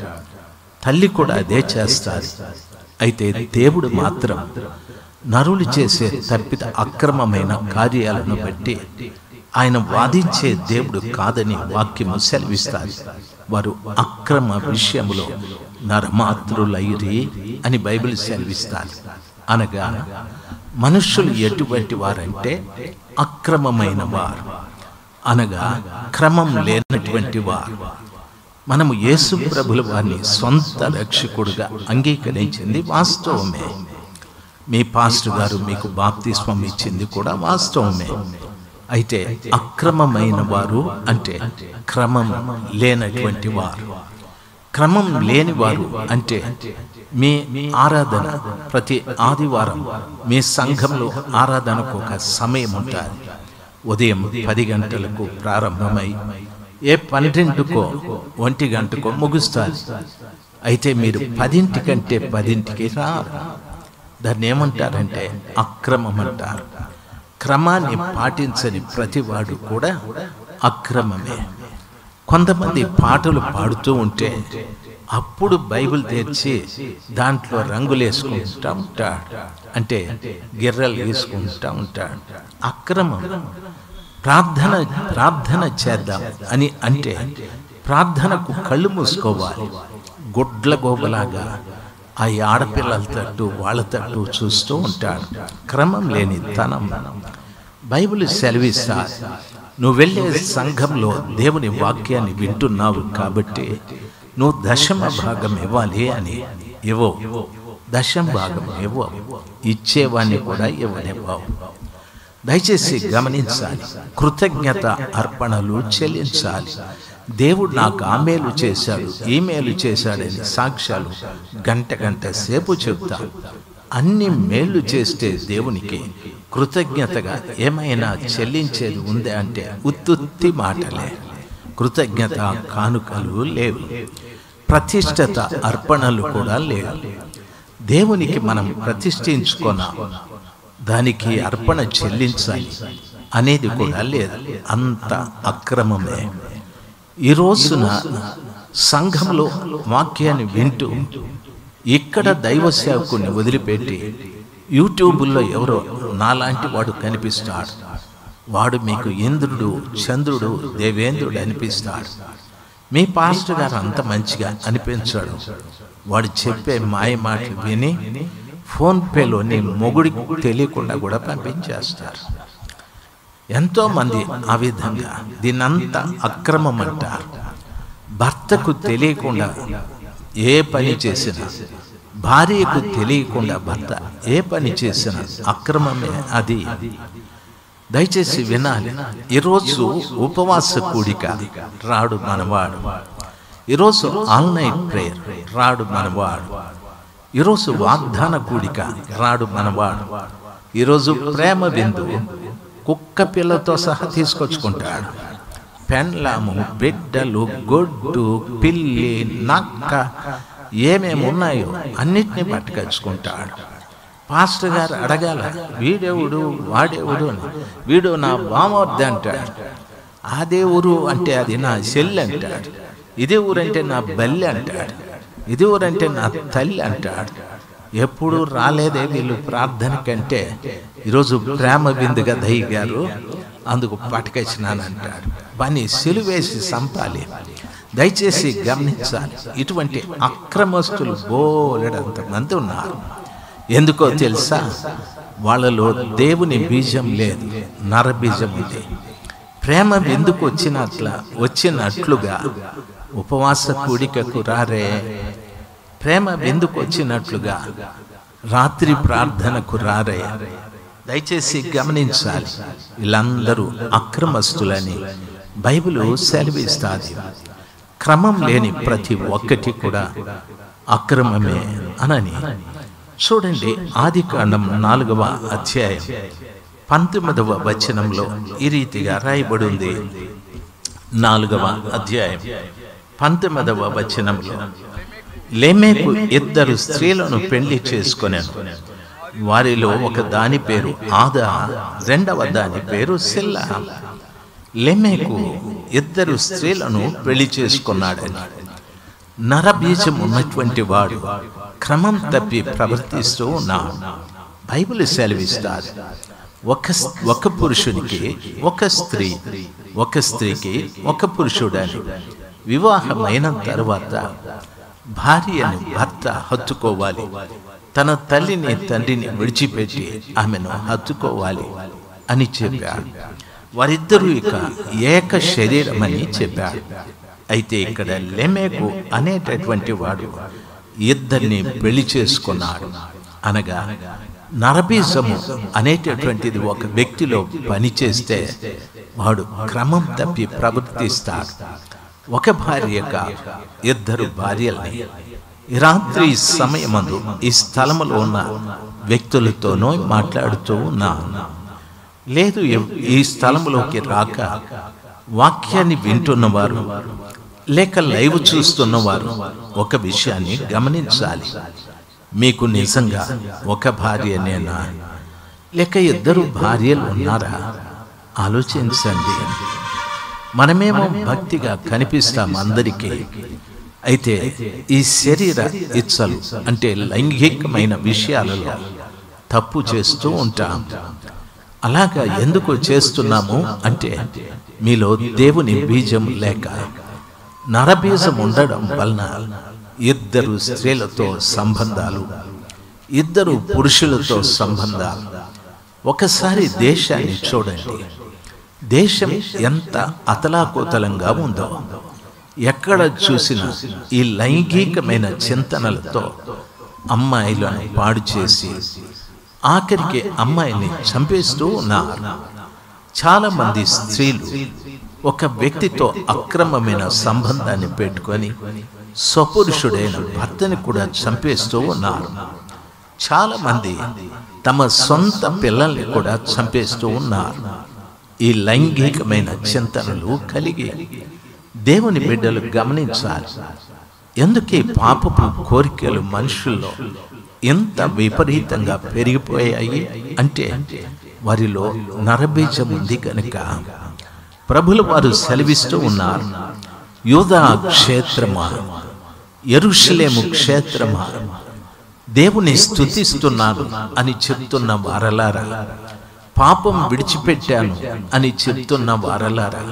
A: తల్లి కూడా అదే చేస్తారు. అయితే దేవుడు మాత్రం నరులు చేసే తప్పిద అక్రమమైన కార్యాలను బట్టి ఆయన వాదించే దేవుడు కాదని వాక్యము సెలవిస్తారు. వారు అక్రమ విషయములో నరమాత్రులైరి అని బైబిల్ సెలవిస్తారు. అనగా మనుష్యులు ఎటువంటి వారంటే అక్రమమైన వారు, అనగా క్రమం లేనటువంటి వారు. మనము యేసు ప్రభుల వారిని సొంత రక్షకుడుగా అంగీకరించింది వాస్తవమే. మీ పాస్టర్ గారు మీకు బాప్తిస్మం ఇచ్చింది కూడా వాస్తవమే. అయితే అక్రమమైన వారు అంటే క్రమం లేనటువంటి వారు. క్రమం లేని వారు అంటే మీ ఆరాధన ప్రతి ఆదివారం మీ సంఘంలో ఆరాధనకు ఒక సమయం ఉంటుంది. ఉదయం 10 గంటలకు ప్రారంభమై 12కో 1 గంటకో ముగుస్తారు. అయితే మీరు 10 కంటే 10కి రారు. దాన్ని ఏమంటారంటే అక్రమం అంటారు. క్రమాన్ని పాటించని ప్రతివాడు కూడా అక్రమమే. కొంతమంది పాటలు పాడుతూ ఉంటే అప్పుడు బైబిల్ తెరిచి దాంట్లో రంగులు వేసుకుంటూ ఉంటాడు, అంటే గిర్రలు వేసుకుంటూ ఉంటాడు. అక్రమం. ప్రార్థన చేద్దాం అని అంటే ప్రార్థనకు కళ్ళు మూసుకోవాలి. గుడ్ల గోబలాగా ఆ ఆడపిల్లల తట్టు వాళ్ళ తట్టు చూస్తూ ఉంటాడు. క్రమం లేని తనం. బైబిల్ సెలవిస్తా, నువ్వు వెళ్ళే సంఘంలో దేవుని వాక్యాన్ని వింటున్నావు కాబట్టి నువ్వు 10వ భాగం ఇవ్వాలి అని ఇవ్వవు. 10వ భాగం ఇవ్వవు, ఇచ్చేవాడిని కూడా ఇవ్వనివ్వవు. దయచేసి గమనించాలి. కృతజ్ఞత అర్పణలు చెల్లించాలి. దేవుడు నాకు ఆ మేలు చేశాడు, ఈ మేలు చేశాడని సాక్ష్యాలు గంట సేపు చెప్తాను. అన్ని మేలు చేస్తే దేవునికి కృతజ్ఞతగా ఏమైనా చెల్లించేది ఉందే అంటే ఉత్తుత్తి మాటలే. కృతజ్ఞత కానుకలు లేవు, ప్రతిష్ఠత అర్పణలు కూడా లేవు. దేవునికి మనం ప్రతిష్ఠించుకున్నాం, దానికి అర్పణ చెల్లించాలి అనేది కూడా లేదు. అంత అక్రమమే. ఈ రోజున సంఘంలో వాక్యాన్ని వింటూ ఇక్కడ దైవ సేవకుని వదిలిపెట్టి యూట్యూబ్లో ఎవరో నాలాంటి వాడు కనిపిస్తాడు, వాడు మీకు ఇంద్రుడు, చంద్రుడు, దేవేంద్రుడు అనిపిస్తాడు. మీ పాస్టర్ గారు అంత మంచిగా అనిపించాడు, వాడు చెప్పే మాయ మాటలు విని ఫోన్పేలో నీ మొగుడికి తెలియకుండా కూడా పంపించేస్తారు. ఎంతోమంది ఆ విధంగా దీన్నంతా అక్రమం అంటారు. భర్తకు తెలియకుండా ఏ పని చేసినా, భార్యకు తెలియకుండా భర్త ఏ పని చేసినా అక్రమమే అది. దయచేసి వినాలి. ఈరోజు ఉపవాస కూడిక రాడు మనవాడు, ఈరోజు ఆన్లైన్ ప్రేయర్ రాడు మనవాడు, ఈరోజు వాగ్దాన కూడిక రాడు మనవాడు, ఈరోజు ప్రేమ బిందు కుక్క పిల్లతో సహా తీసుకొచ్చుకుంటాడు. పెండ్లాము, బిడ్డలు, గొడ్డు, పిల్లి, నక్క ఏమేమి ఉన్నాయో అన్నిటినీ పట్టుకొచ్చుకుంటాడు. పాస్టర్ గారు అడగాల, వీడెవుడు వాడేవుడు అని. వీడు నా బామర్ది అంటాడు. అదే ఊరు అంటే అది నా చెల్లి అంటాడు. ఇదే ఊరంటే నా బల్లి అంటాడు. ఇది ఊరంటే నా తల్లి అంటాడు. ఎప్పుడు రాలేదే వీళ్ళు ప్రార్థన కంటే, ఈరోజు ప్రేమ బిందుగా దయ్య గారు అందుకు పట్టుకొచ్చినానంటాడు. పని సిలువేసి సంపాలి. దయచేసి గమనించాలి, ఇటువంటి అక్రమస్తులు బోలెడంత మంది ఉన్నారు. ఎందుకో తెలుసా? వాళ్ళలో దేవుని బీజం లేదు, నర బీజం ఉంది. ప్రేమ ఎందుకు వచ్చినట్లుగా ఉపవాస కూడికకు రారే, ప్రేమ ఎందుకు వచ్చినట్లుగా రాత్రి ప్రార్థనకు రారే. దయచేసి గమనించాలి, వీళ్ళందరూ అక్రమస్తులని బైబిలు సెలవిస్తాది. క్రమం లేని ప్రతి ఒక్కటి కూడా అక్రమమే అనని. చూడండి, ఆదికాండం 4వ అధ్యాయం 19వ వచనంలో ఈ రీతిగా రాయబడి ఉంది. 4వ అధ్యాయం 19వ వచనంలో, లెమెకు 2 స్త్రీలను పెళ్లి చేసుకొనెను. వారిలో ఒక దాని పేరు ఆదా, రెండవ దాని పేరు సిల్లా. లెమెకు 2 స్త్రీలను పెళ్లి చేసుకున్నాడని. నరబీజం ఉన్నటువంటి వాడు క్రమం తప్పి ప్రవర్తిస్తూ ఉన్నాడు. బైబిల్ సెలవిస్తారు, ఒక పురుషునికి ఒక స్త్రీ, ఒక స్త్రీకి ఒక పురుషుడని. వివాహమైన తరువాత భార్యను భర్త హత్తుకోవాలి, తన తల్లిని తండ్రిని విడిచిపెట్టి ఆమెను హత్తుకోవాలి అని చెప్పాడు. వారిద్దరూ ఇక ఏక శరీరమని చెప్పాడు. అయితే ఇక్కడ లెమెకు అనేటటువంటి వాడు 2 పెళ్లి చేసుకున్నాడు. అనగా నరబీజము అనేటటువంటిది ఒక వ్యక్తిలో పనిచేస్తే వాడు క్రమం తప్పి ప్రవర్తిస్తాడు. ఒక భార్యక 2 భార్యల్ని రాత్రి సమయమందు ఈ స్థలములో ఉన్న వ్యక్తులతోనూ మాట్లాడుతూ ఉన్నాను. లేదు, ఈ స్థలంలోకి రాక వాక్యాన్ని వింటున్నవారు లేక లైవ్ చూస్తున్నవారు ఒక విషయాన్ని గమనించాలి. మీకు నిజంగా ఒక భార్యనేనా లేక 2 భార్యలు ఉన్నారా? ఆలోచించండి. మనమేమో భక్తిగా కనిపిస్తాం అందరికీ, అయితే ఈ శరీర ఇచ్చలు అంటే లైంగికమైన విషయాలలో తప్పు చేస్తూ ఉంటాం. అలాగా ఎందుకు చేస్తున్నాము అంటే, మీలో దేవుని బీజం లేక నరబీజం ఉండడం వలన 2 స్త్రీలతో సంబంధాలు, 2 పురుషులతో సంబంధాలు. ఒకసారి దేశాన్ని చూడండి, దేశం ఎంత అతలాకుతలంగా ఉందో. ఎక్కడ చూసినా ఈ లైంగికమైన చింతనలతో అమ్మాయిలను పాడు చేసి ఆఖరికి అమ్మాయిని చంపేస్తూ ఉన్నారు. చాలా మంది స్త్రీలు ఒక వ్యక్తితో అక్రమమైన సంబంధాన్ని పెట్టుకొని స్వపురుషుడైన భర్తని కూడా చంపేస్తూ ఉన్నారు. చాలా మంది తమ సొంత పిల్లల్ని కూడా చంపేస్తూ ఉన్నారు. ఈ లైంగికమైన చింతనలు కలిగి దేవుని బిడ్డలు గమనించాలి. ఎందుకు ఈ పాపపు కోరికలు మనుషుల్లో ఎంత విపరీతంగా పెరిగిపోయాయి అంటే, వారిలో నరబీజం ఉంది కనుక. ప్రభులు వారు సెలవిస్తూ ఉన్నారు, యూదా క్షేత్రమా, యెరూషలేము క్షేత్రమా, దేవుని స్తుతిస్తున్నాను అని చెప్తున్న వారలారా, పాపం విడిచిపెట్టాను అని చెప్తున్న వారలారా,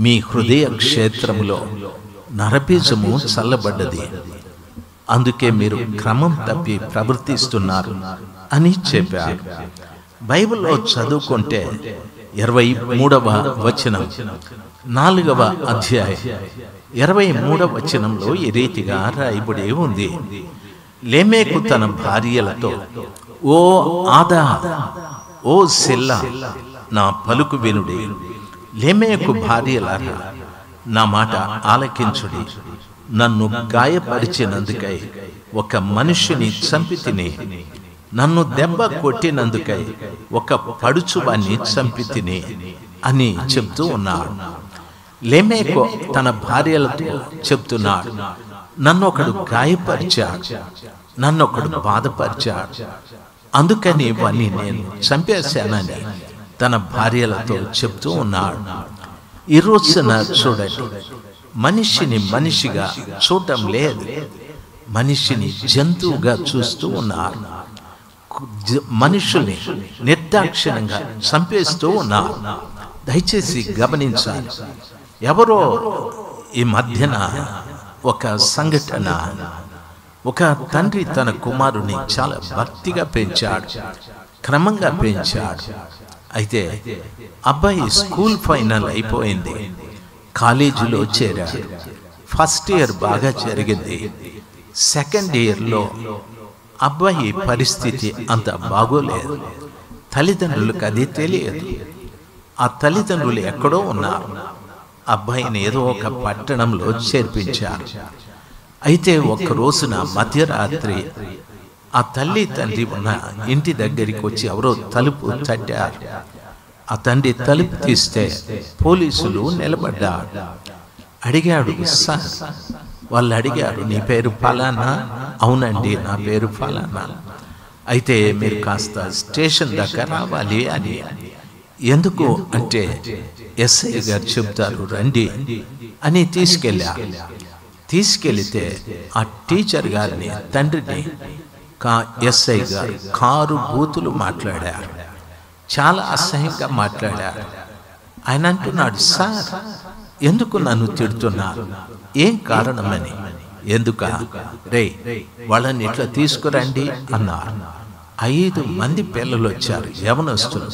A: మీ హృదయ క్షేత్రములో నరబీజము చల్లబడ్డది. అందుకే మీరు క్రమం తప్పి ప్రవర్తిస్తున్నారు అని చెప్పారు. బైబిల్లో చదువుకుంటే 23వ వచనం 4వ అధ్యాయం 23వ వచనంలో ఈ రీతిగా రాయబడి ఉంది. లేమెకు తన భార్యలతో, ఓ ఆదా, ఓ సిల్లా, నా పలుకు వినుడి. లేమెకు భార్యలారా, నా మాట ఆలకించుడి. నన్ను గాయపరిచినందుకై ఒక మనుషుని చంపితిని, నన్ను దెబ్బ కొట్టినందుకై ఒక పడుచువాన్ని చంపితిని అని చెప్తూ ఉన్నాడు. లేమెకు తన భార్యలతో చెప్తున్నాడు, నన్నొకడు గాయపరిచాడు, నన్నొకడు బాధపరిచాడు, అందుకని వాణ్ణి నేను చంపేశానని తన భార్యలతో చెప్తూ ఉన్నాడు. ఈ రోజున చూడండి, మనిషిని మనిషిగా చూడటం లేదు, మనిషిని జంతువుగా చూస్తూ ఉన్నారు. మనుషుల్ని నిర్దాక్షిణ్యంగా చంపేస్తూ ఉన్నారు. దయచేసి గమనించాలి. ఎవరో ఈ మధ్యన ఒక సంఘటన, ఒక తండ్రి తన కుమారుని చాలా భక్తిగా పెంచాడు, క్రమంగా పెంచాడు. అయితే అబ్బాయి స్కూల్ ఫైనల్ అయిపోయింది, కాలేజీలో చేరాడు. ఫస్ట్ ఇయర్ బాగా జరిగింది. సెకండ్ ఇయర్లో అబ్బాయి పరిస్థితి అంత బాగోలేదు. తల్లిదండ్రులకు అది తెలియదు. ఆ తల్లిదండ్రులు ఎక్కడో ఉన్నారు. అబ్బాయిని ఏదో ఒక పట్టణంలో చేర్పించారు. అయితే ఒక రోజున మధ్యరాత్రి ఆ తల్లి తండ్రి ఉన్న ఇంటి దగ్గరికి వచ్చి ఎవరో తలుపు తట్టారు. ఆ తండ్రి తలుపు తీస్తే పోలీసులు నిలబడ్డారు. అడిగాడు, సార్, వాళ్ళు అడిగారు, నీ పేరు ఫలానా? అవునండి, నా పేరు ఫలానా. అయితే మీరు కాస్త స్టేషన్ దగ్గర రావాలి అని. ఎందుకు అంటే ఎస్ఐ గారు చెప్తారు రండి అని తీసుకెళ్తే ఆ టీచర్ గారిని, తండ్రిని ఎస్ఐ గారు కారు బూతులు మాట్లాడారు, చాలా అసహ్యంగా మాట్లాడారు. ఆయన అంటున్నాడు, సార్, ఎందుకు నన్ను తిడుతున్నారు? ఏం కారణమని. ఎందుక? రే, వాళ్ళని ఇట్లా తీసుకురండి అన్నారు. 5 మంది పిల్లలు వచ్చారు, యవనస్తులు.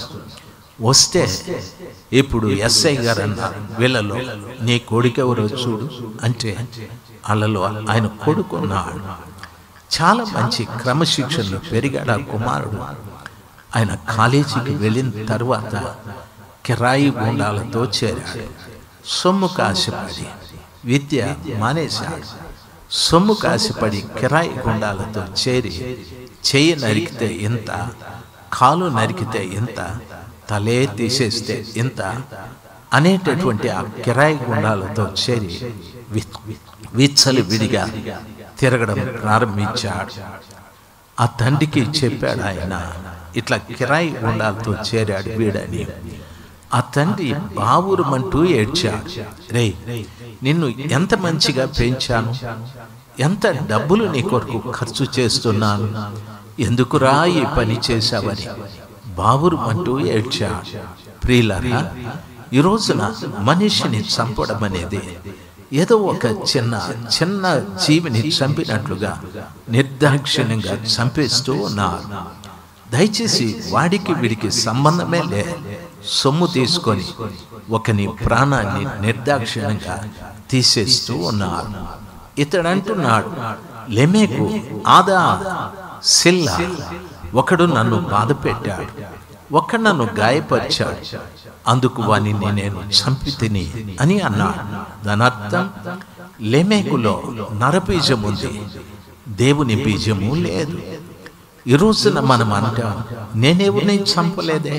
A: వస్తే ఇప్పుడు ఎస్ఐ గారు అన్నారు, వీళ్ళలో నీ కొడుకు ఎవరో చూడు అంటే వాళ్ళలో ఆయన కొడుకున్నాడు. చాలా మంచి క్రమశిక్షణలో పెరిగాడు ఆ కుమారుడు. ఆయన కాలేజీకి వెళ్ళిన తర్వాత కిరాయి గుండాలతో చేరాడు. సొమ్ము కాసిపడి విద్య మానేశాడు. సొమ్ము కాసిపడి కిరాయి గుండాలతో చేరి చెయ్యి నరికితే ఇంత, కాలు నరికితే ఇంత, తలే తీసేస్తే ఇంత అనేటటువంటి ఆ కిరాయి గుండాలతో చేరి విచ్చలు విడిగా తిరగడం ప్రారంభించాడు. ఆ తండ్రికి చెప్పాడు ఆయన, ఇట్లా కిరాయి గుండాలతో చేరాడు వీడని. ఆ తండ్రి బావురమంటూ ఏడ్చాడు. రే, నిన్ను ఎంత మంచిగా పెంచాను, ఎంత డబ్బులు నీ కొరకు ఖర్చు చేస్తున్నాను, ఎందుకురా ఈ పని చేశావని బావురమంటూ ఏడ్చాడు. ప్రియులారా, ఈ రోజున మనిషిని చంపడం అనేది ఏదో ఒక చిన్న జీవిని చంపినట్లుగా నిర్దాక్షిణ్యంగా చంపేస్తూ ఉన్నారు. దయచేసి వాడికి వీడికి సంబంధమే లే, సొమ్ము తీసుకొని ఒకని ప్రాణాన్ని నిర్దాక్షిణ్యంగా తీసేస్తూ ఉన్నారు. ఇతడు అంటున్నాడు, లెమెకు, ఆదా, సిల్లా, ఒకడు నన్ను బాధ పెట్టాడు, ఒకడు నన్ను గాయపరిచాడు, అందుకు వానిని నేను చంపితిని అని అన్నాడు. దాని అర్థం, లెమెకులో నరబీజం ఉంది, దేవుని బీజము లేదు. ఈ రోజున మనం అంటాం, నేనెవరిని చంపలేదే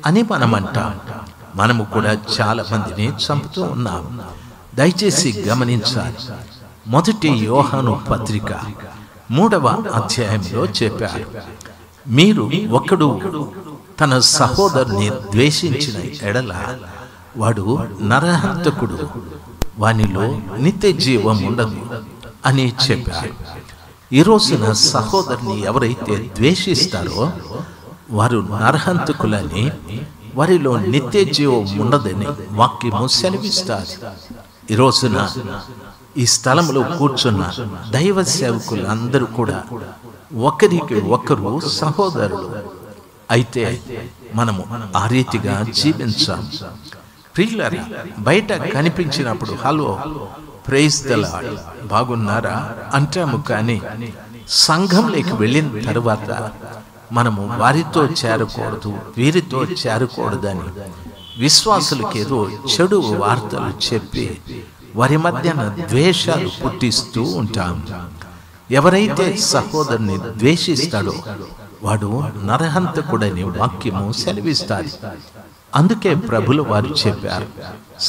A: అని మనం అంటాం. మనము కూడా చాలా మందిని చంపుతూ ఉన్నాం. దయచేసి గమనించాలి. మొదటి యోహాను పత్రిక 3వ అధ్యాయంలో చెప్పారు, మీరు ఒకడు తన సహోదరుని ద్వేషించిన ఎడల వాడు నరహంతకుడు, వానిలో నిత్య జీవం ఉండదు అని చెప్పారు. ఈ రోజున సహోదరుని ఎవరైతే ద్వేషిస్తారో వారు నరహంతకులని, వారిలో నిత్య జీవం ఉండదని వాక్యము సెలవిస్తారు. ఈ రోజున ఈ స్థలంలో కూర్చున్న దైవ సేవకులు అందరూ కూడా ఒకరికి ఒకరు సహోదరులు. అయితే మనము ఆ రీతిగా జీవించాం. ప్రియులారా, బయట కనిపించినప్పుడు హలో ప్రైజ్ ది లార్డ్ బాగున్నారా అంటాము, కానీ సంఘంలోకి వెళ్ళిన తర్వాత మనము వారితో చేరకూడదు, వీరితో చేరకూడదని విశ్వాసులకు ఏదో చెడు వార్తలు చెప్పి వారి మధ్యన ద్వేషాలు పుట్టిస్తూ ఉంటాం. ఎవరైతే సహోదరుని ద్వేషిస్తాడో వాడు నరహంతకుడని వాక్యము సెలవిస్తాడు. అందుకే ప్రభులు వారు చెప్పారు,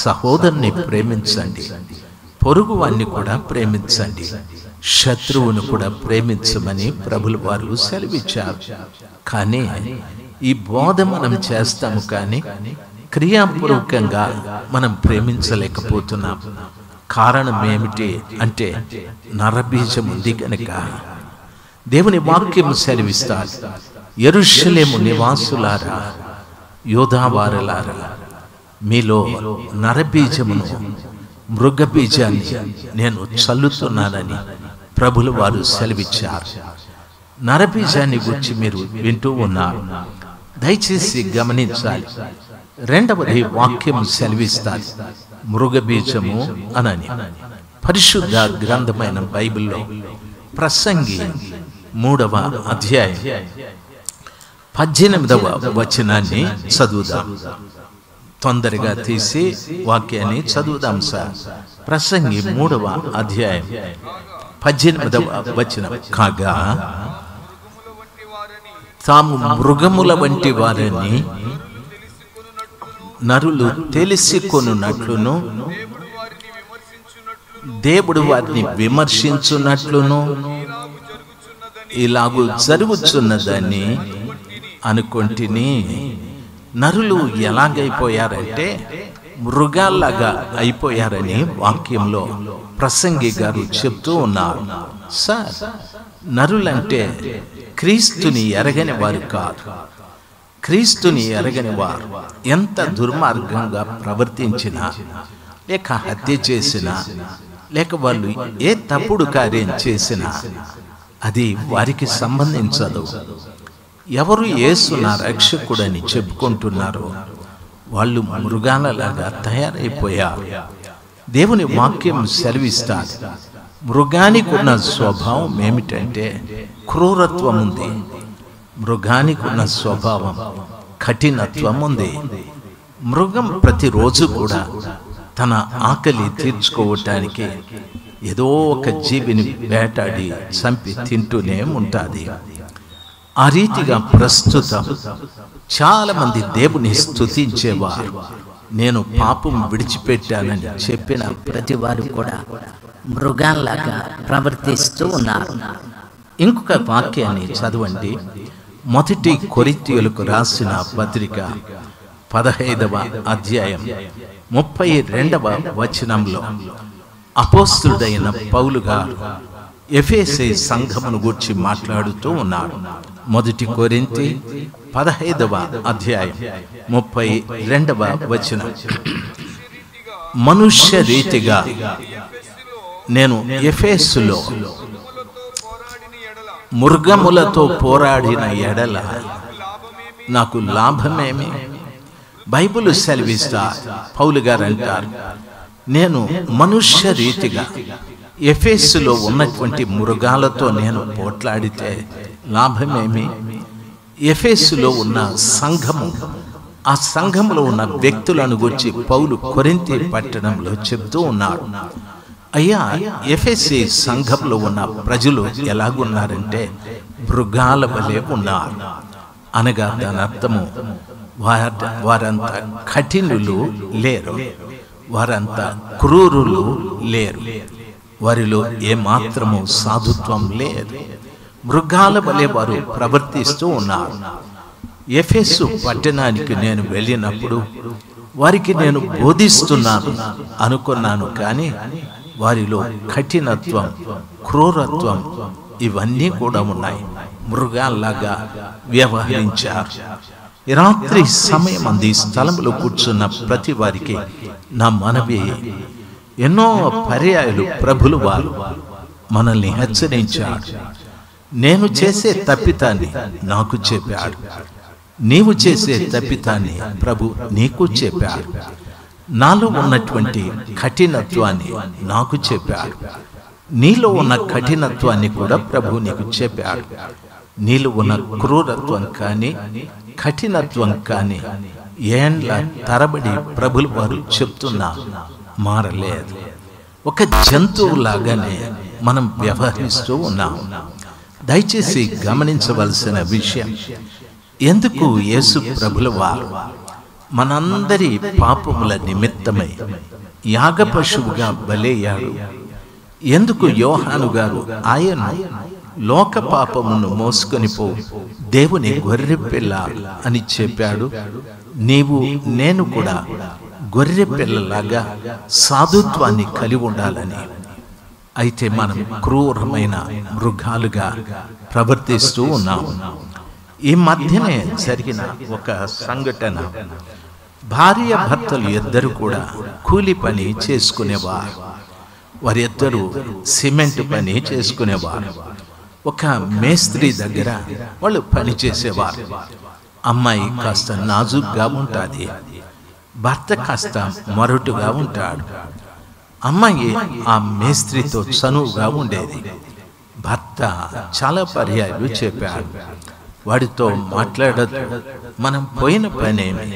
A: సహోదరుని ప్రేమించండి, పొరుగు వారిని కూడా ప్రేమించండి, శత్రువును కూడా ప్రేమించమని ప్రభులు వారు సెలవిచ్చారు. కానీ ఈ బోధ మనం చేస్తాము, కానీ క్రియాపూర్వకంగా మనం ప్రేమించలేకపోతున్నాం. కారణం ఏమిటి అంటే నరబీజం ఉంది కనుక. దేవుని వాక్యం సెలవిస్తారు, యెరూషలేము నివాసులారా, యోధావారులారా, మీలో నరబీజమును మృగబీజాన్ని నేను చల్లుతున్నానని ప్రభులు వారు సెలవిచ్చారు. నరబీజాన్ని గురించి మీరు వింటూ ఉన్నారు, దయచేసి గమనించాలి. రెండవది వాక్యం సెలవిస్తారు మృగబీజము అనని. పరిశుద్ధ గ్రంథమైన బైబిల్లో ప్రసంగి 3వ అధ్యాయం 18వ వచనాన్ని చదువుదాం. తొందరగా తీసి వాక్యాన్ని చదువుదాం సార్. ప్రసంగి 3వ అధ్యాయం 18వ వచనం. కాగా తాము మృగముల వంటి వారని నరులు తెలిసి కొనున్నట్లును, దేవుడు వారిని విమర్శించున్నట్లును ఇలాగూ జరుగుతున్నదని అనుకొంటిని. నరులు ఎలాగైపోయారంటే మృగాల్లాగా అయిపోయారని వాక్యంలో ప్రసంగి గారు చెప్తూ ఉన్నారు. సార్, నరులంటే క్రీస్తుని ఎరగని వారు కాదు. క్రీస్తుని ఎరగని వారు ఎంత దుర్మార్గంగా ప్రవర్తించినా, లేక హత్య చేసినా, లేక వాళ్ళు ఏ తప్పుడు కార్యం చేసినా అది వారికి సంబంధించదు. ఎవరు యేసు నా రక్షకుడని చెప్పుకుంటున్నారో వాళ్ళు మృగాలలాగా తయారైపోయారు. దేవుని వాక్యం సెలవిస్తారు, మృగానికి ఉన్న స్వభావం ఏమిటంటే క్రూరత్వం ఉంది. మృగానికి ఉన్న స్వభావం కఠినత్వం ఉంది. మృగం ప్రతిరోజు కూడా తన ఆకలి తీర్చుకోవటానికి ఏదో ఒక జీవిని వేటాడి చంపి తింటూనే ఉంటుంది. ఆ రీతిగా ప్రస్తుతం చాలా మంది దేవుని స్తుతించేవారు. నేను పాపం విడిచిపెట్టానని చెప్పిన
B: ప్రతి వారు కూడా మృగాల్లాగా ప్రవర్తిస్తూ ఉన్నారు.
A: ఇంకొక వాక్యాన్ని చదవండి. మొదటి కొరింథీయులకు రాసిన పత్రిక 15వ అధ్యాయం 32వ వచనంలో అపోస్తులుడైన పౌలు గారు ఎఫెసీ సంఘమును గూర్చి మాట్లాడుతూ ఉన్నాడు. మొదటి కొరింథీ 15వ అధ్యాయం 32వ వచనం. మనుష్య రీతిగా నేను ఎఫెసులో మృగములతో పోరాడిన ఎడల నాకు లాభమేమి? బైబిల్ సెలవిస్తా పౌలు గారు అంటారు, నేను మనుష్య రీతిగా ఎఫెసులో ఉన్నటువంటి మృగాలతో నేను పోట్లాడితే లాభమేమి? ఎఫెసులో ఉన్న సంఘము, ఆ సంఘంలో ఉన్న వ్యక్తులను గురించి పౌలు కొరింథీ పట్టణంలో చెప్తూ ఉన్నాడు. అయ్యా, ఎఫెసీ సంఘంలో ఉన్న ప్రజలు ఎలాగున్నారంటే మృగాల వలె ఉన్నారు. అనగా దాని అర్థము వారంతా కఠినులు లేరు, వారంతా క్రూరులు లేరు, వారిలో ఏమాత్రము సాధుత్వం లేదు. మృగాల వలె వారు ప్రవర్తిస్తూ ఉన్నారు. ఎఫెసు పట్టణానికి నేను వెళ్ళినప్పుడు వారికి నేను బోధిస్తున్నాను అనుకున్నాను, కానీ వారిలో కఠినత్వం, క్రూరత్వం ఇవన్నీ కూడా ఉన్నాయి. మృగాల్లాగా వ్యవహరించారు. ఈ రాత్రి సమయం అంది స్థలంలో కూర్చున్న ప్రతి వారికి నా మనవి, ఎన్నో పర్యాయాలు ప్రభులు వారు మనల్ని హెచ్చరించాడు. నేను చేసే తప్పితాన్ని నాకు చెప్పాడు, నీవు చేసే తప్పితాన్ని ప్రభు నీకు చెప్పాడు. నాలో ఉన్నటువంటి కఠినత్వాన్ని నాకు చెప్పాడు, నీలో ఉన్న కఠినత్వాన్ని కూడా ప్రభు నీకు చెప్పాడు. నీలో ఉన్న క్రూరత్వం కానీ కఠినత్వం కానీ ఏండ్ల తరబడి ప్రభులు వారు చెప్తున్నా మారలేదు. ఒక జంతువులాగానే మనం వ్యవహరిస్తూ ఉన్నాం. దయచేసి గమనించవలసిన విషయం, ఎందుకు యేసు ప్రభుల వారు మనందరి పాపముల నిమిత్తమై యాగ పశువుగా బలయ్యాడు? ఎందుకు యోహాను గారు ఆయన లోక పాపమును మోసుకొని పో దేవుని గొర్రె పిల్ల అని చెప్పాడు? నీవు నేను కూడా గొర్రె పిల్లలాగా సాధుత్వాన్ని కలిగి ఉండాలని. అయితే మనం క్రూరమైన మృగాలుగా ప్రవర్తిస్తూ ఉన్నాము. ఈ మధ్యనే జరిగిన ఒక సంఘటన, భార్య భర్తలు ఇద్దరు కూడా కూలి పని చేసుకునేవారు. వారిద్దరూ సిమెంట్ పని చేసుకునేవారు. ఒక మేస్త్రి దగ్గర వాళ్ళు పని చేసేవారు. అమ్మాయి కాస్త నాజుగ్గా ఉంటుంది, భర్త కాస్త మొరటుగా ఉంటాడు. అమ్మాయి ఆ మేస్త్రితో చనువుగా ఉండేది. భర్త చాలా పర్యాయాలు చెప్పాడు, వాడితో మాట్లాడదు, మనం పోయిన పనేమి,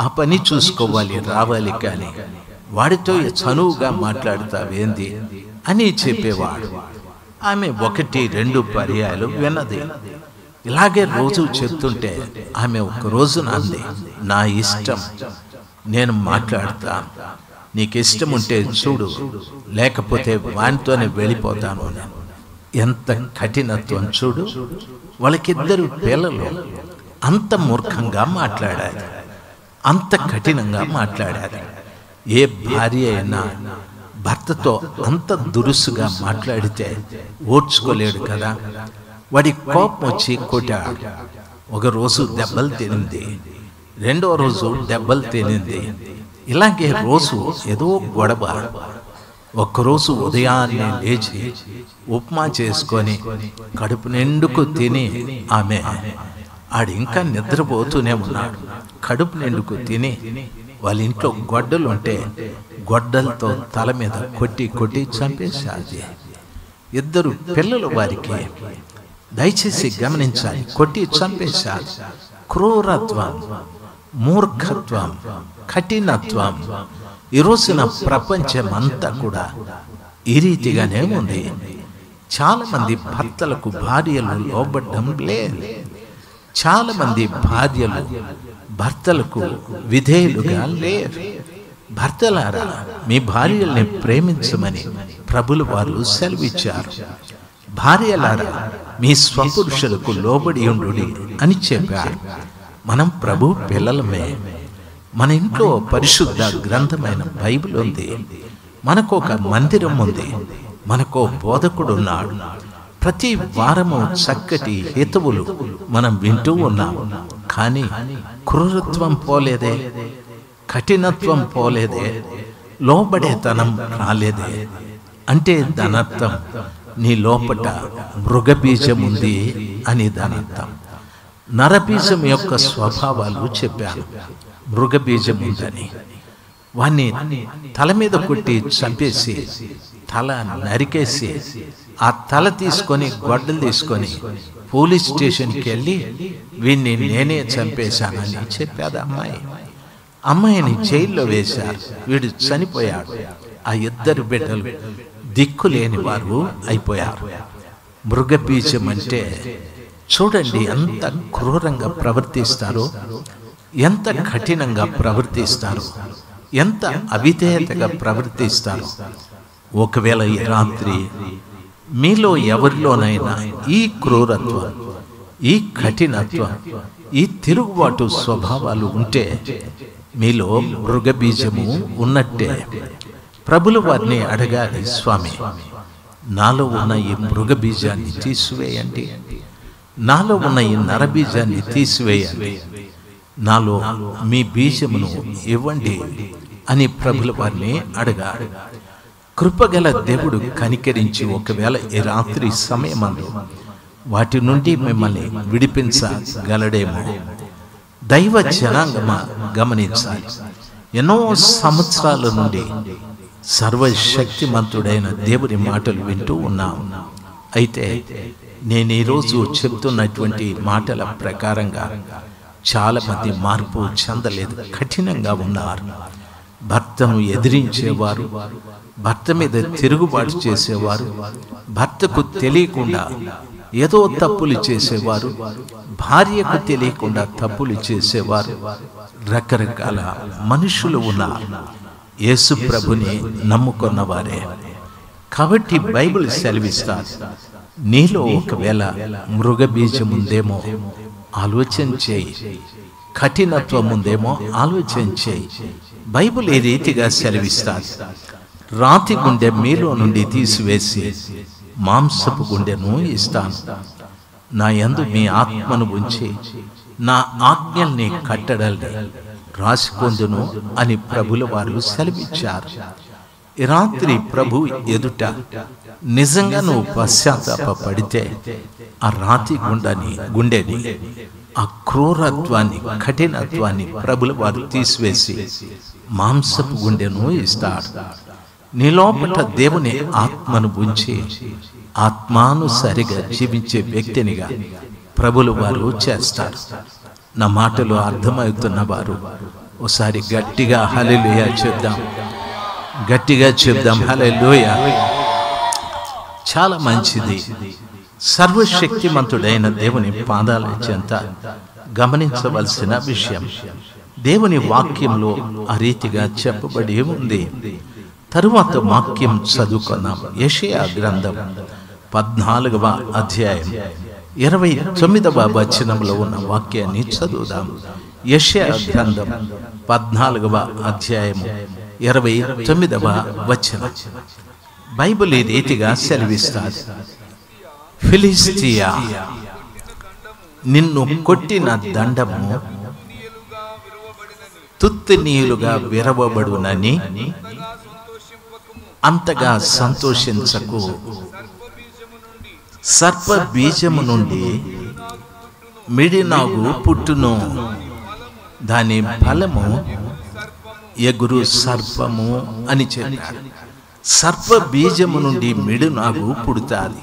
A: ఆ పని చూసుకోవాలి రావాలి, కానీ వాడితో చనువుగా మాట్లాడతావేంది అని చెప్పేవాడు. ఆమె 1-2 పర్యాయాలు విన్నది. ఇలాగే రోజు చెప్తుంటే ఆమె ఒక రోజున అంది, నా ఇష్టం, నేను మాట్లాడతాను, నీకు ఇష్టం ఉంటే చూడు, లేకపోతే వానితోనే వెళ్ళిపోతాను. ఎంత కఠినత్వం చూడు! వాళ్ళకిద్దరు పిల్లలు అంత మూర్ఖంగా మాట్లాడారు, అంత కఠినంగా మాట్లాడారు. ఏ భార్య అయినా భర్తతో అంత దురుసుగా మాట్లాడితే ఓర్చుకోలేడు కదా. వాడి కోపం వచ్చి కొట్టాడు. ఒకరోజు దెబ్బలు తినింది, 2వ రోజు దెబ్బలు తినింది. ఇలాగే రోజు ఏదో గొడవ. ఒక్కరోజు ఉదయాన్నే లేచి ఉప్మా చేసుకొని కడుపు నిండుకు తిని, ఆమె ఆడింకా నిద్రపోతూనే ఉన్నాడు. కడుపు నిండుకు తిని వాళ్ళ ఇంట్లో గొడ్డలు ఉంటే గొడ్డలతో తల మీద కొట్టి కొట్టి చంపేశాది. 2 పిల్లలు వారికి. దయచేసి గమనించాలి, కొట్టి చంపేశాది. క్రూరత్వం, మూర్ఖత్వం, కఠినత్వం ఈ రోజున ప్రపంచం అంతా కూడా ఈ రీతిగానే ఉంది. చాలా మంది భర్తలకు భార్యలు లోబడ్డం లేదు. చాలా మంది భార్యలు భర్తలకు విధేయులుగా లేరు. భర్తలారా, మీ భార్యల్ని ప్రేమించమని ప్రభులు వారు సెలవిచ్చారు. భార్యలారా, మీ స్వపురుషులకు లోబడి ఉండుడి అని చెప్పారు. మనం ప్రభు పిల్లలమే. మన ఇంట్లో పరిశుద్ధ గ్రంథమైన బైబిల్ ఉంది. మనకు ఒక మందిరం ఉంది. మనకు బోధకుడు ఉన్నాడు. ప్రతి వారము చక్కటి హితవులు మనం వింటూ ఉన్నాం. కానీ క్రూరత్వం పోలేదే, కఠినత్వం పోలేదే, లోబడేతనం రాలేదే. అంటే దానర్థం నీ లోపట మృగబీజం ఉంది అని దానర్థం. నరబీజం యొక్క స్వభావాలు చెప్పాను. మృగబీజం ఉందని వాణ్ణి తల మీద కొట్టి చంపేసి తల నరికేసి ఆ తల తీసుకొని గొడ్డలు తీసుకొని పోలీస్ స్టేషన్కి వెళ్ళి వీణ్ణి నేనే చంపేశానని చెప్పాడు అమ్మాయి. అమ్మాయిని జైల్లో వేశారు. వీడు చనిపోయాడు. ఆ 2 బిడ్డలు దిక్కులేని వారు అయిపోయారు. మృగబీజం అంటే చూడండి ఎంత క్రూరంగా ప్రవర్తిస్తారో, ఎంత కఠినంగా ప్రవర్తిస్తారో, ఎంత అవిధేయతగా ప్రవర్తిస్తారో. ఒకవేళ ఈ రాత్రి మీలో ఎవరిలోనైనా ఈ క్రూరత్వం, ఈ కఠినత్వం, ఈ తిరుగుబాటు స్వభావాలు ఉంటే మీలో మృగబీజము ఉన్నట్టే. ప్రభులు వారిని అడగాలి, స్వామి, నాలో ఉన్న ఈ మృగబీజాన్ని తీసివేయండి, నాలో ఉన్న ఈ నరబీజాన్ని తీసివేయండి, నాలో మీ బీజమును ఇవ్వండి అని ప్రభుల వారిని అడగాలి. కృపగల దేవుడు కనికరించి ఒకవేళ ఈ రాత్రి సమయమందు వాటి నుండి మిమ్మల్ని విడిపించగలడేమో. దైవ జనాంగమా గమనించాలి. ఎన్నో సంవత్సరాల నుండి సర్వశక్తిమంతుడైన దేవుని మాటలు వింటూ ఉన్నాం. అయితే నేను ఈరోజు చెప్తున్నటువంటి మాటల ప్రకారంగా చాలా మంది మార్పు చెందలేదు, కఠినంగా ఉన్నారు. భర్తను ఎదిరించేవారు, భర్త మీద తిరుగుబాటు చేసేవారు, భర్తకు తెలియకుండా ఏదో తప్పులు చేసేవారు, భార్యకు తెలియకుండా తప్పులు చేసేవారు, రకరకాల మనుషులు ఉన్నారు. యేసు ప్రభుని నమ్ముకున్నవారే. కాబట్టి బైబిల్ సెలవిస్తారు, నీలో ఒకవేళ మృగబీజం ఉందేమో ఆలోచన చేయి, కఠినత్వం ఉందేమో ఆలోచన చేయి. బైబిల్ ఈ రీతిగా సెలవిస్తారు, రాతి గుండె మీలో నుండి తీసివేసి మాంసపు గుండెను ఇస్తాను. నా యందు మీ ఆత్మను ఉంచి నా ఆజ్ఞల్ని కట్టడల్ని రాసికొందును అని ప్రభుల వారు సెలవిచ్చారు. ఈ రాత్రి ప్రభు ఎదుట నిజంగా నువ్వు పశ్చాత్తాపడితే ఆ రాతి గుండెని ఆ క్రూరత్వాన్ని, కఠినత్వాన్ని ప్రభుల వారు తీసివేసి మాంసపు గుండెను ఇస్తాడు. నీ లోపల దేవుని ఆత్మను ఉంచి ఆత్మానుసారిగా జీవించే వ్యక్తినిగా ప్రభుల వారు చేస్తారు. నా మాటలు అర్థమవుతున్న వారు ఒకసారి గట్టిగా హల్లెలూయా చెప్దాం, గట్టిగా చెప్దాం హల్లెలూయా. చాలా మంచిది. సర్వశక్తిమంతుడైన దేవుని పాదాల చెంత గమనించవలసిన విషయం దేవుని వాక్యంలో ఆ రీతిగా చెప్పబడి ఉంది. తరువాత వాక్యం చదువుకున్నాం. యెషయా గ్రంథం 14వ అధ్యాయం 29వ వచనంలో ఉన్న వాక్యాన్ని చదువుదాం. యెషయా గ్రంథం 14వ అధ్యాయం 29వ వచనం. బైబిల్ ఈ రీతిగా సెలవిస్తాది, ఫిలిష్తియా నిన్ను కొట్టిన దండము తుత్తినీయులుగా విరవబడునని అంతగా సంతోషించకు. సర్ప బీజము నుండి మిడినాగు పుట్టును, దాని ఫలము ఎగురు సర్పము అని చెప్పాడు. సర్ప బీజము నుండి మిడినాగు పుడతాది,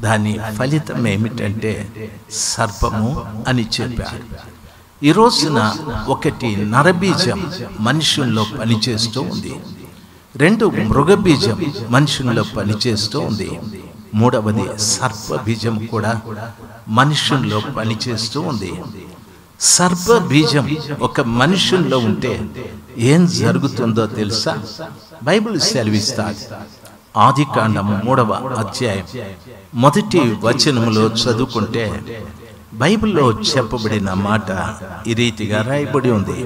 A: దాని ఫలితం ఏమిటంటే సర్పము అని చెప్పాడు. ఈ రోజున ఒకటి నరబీజం మనుషుల్లో పనిచేస్తూ ఉంది, 2 మృగబీజం మనుషుల్లో పనిచేస్తూ ఉంది, 3వది సర్ప బీజం కూడా మనుషుల్లో పనిచేస్తూ ఉంది. సర్ప బీజం ఒక మనుషుల్లో ఉంటే ఏం జరుగుతుందో తెలుసా? బైబిల్ సెలవిస్తాది. ఆదికాండం 3వ అధ్యాయం 1వ వచనములో చదువుకుంటే బైబిల్లో చెప్పబడిన మాట ఈ రీతిగా రాయబడి ఉంది,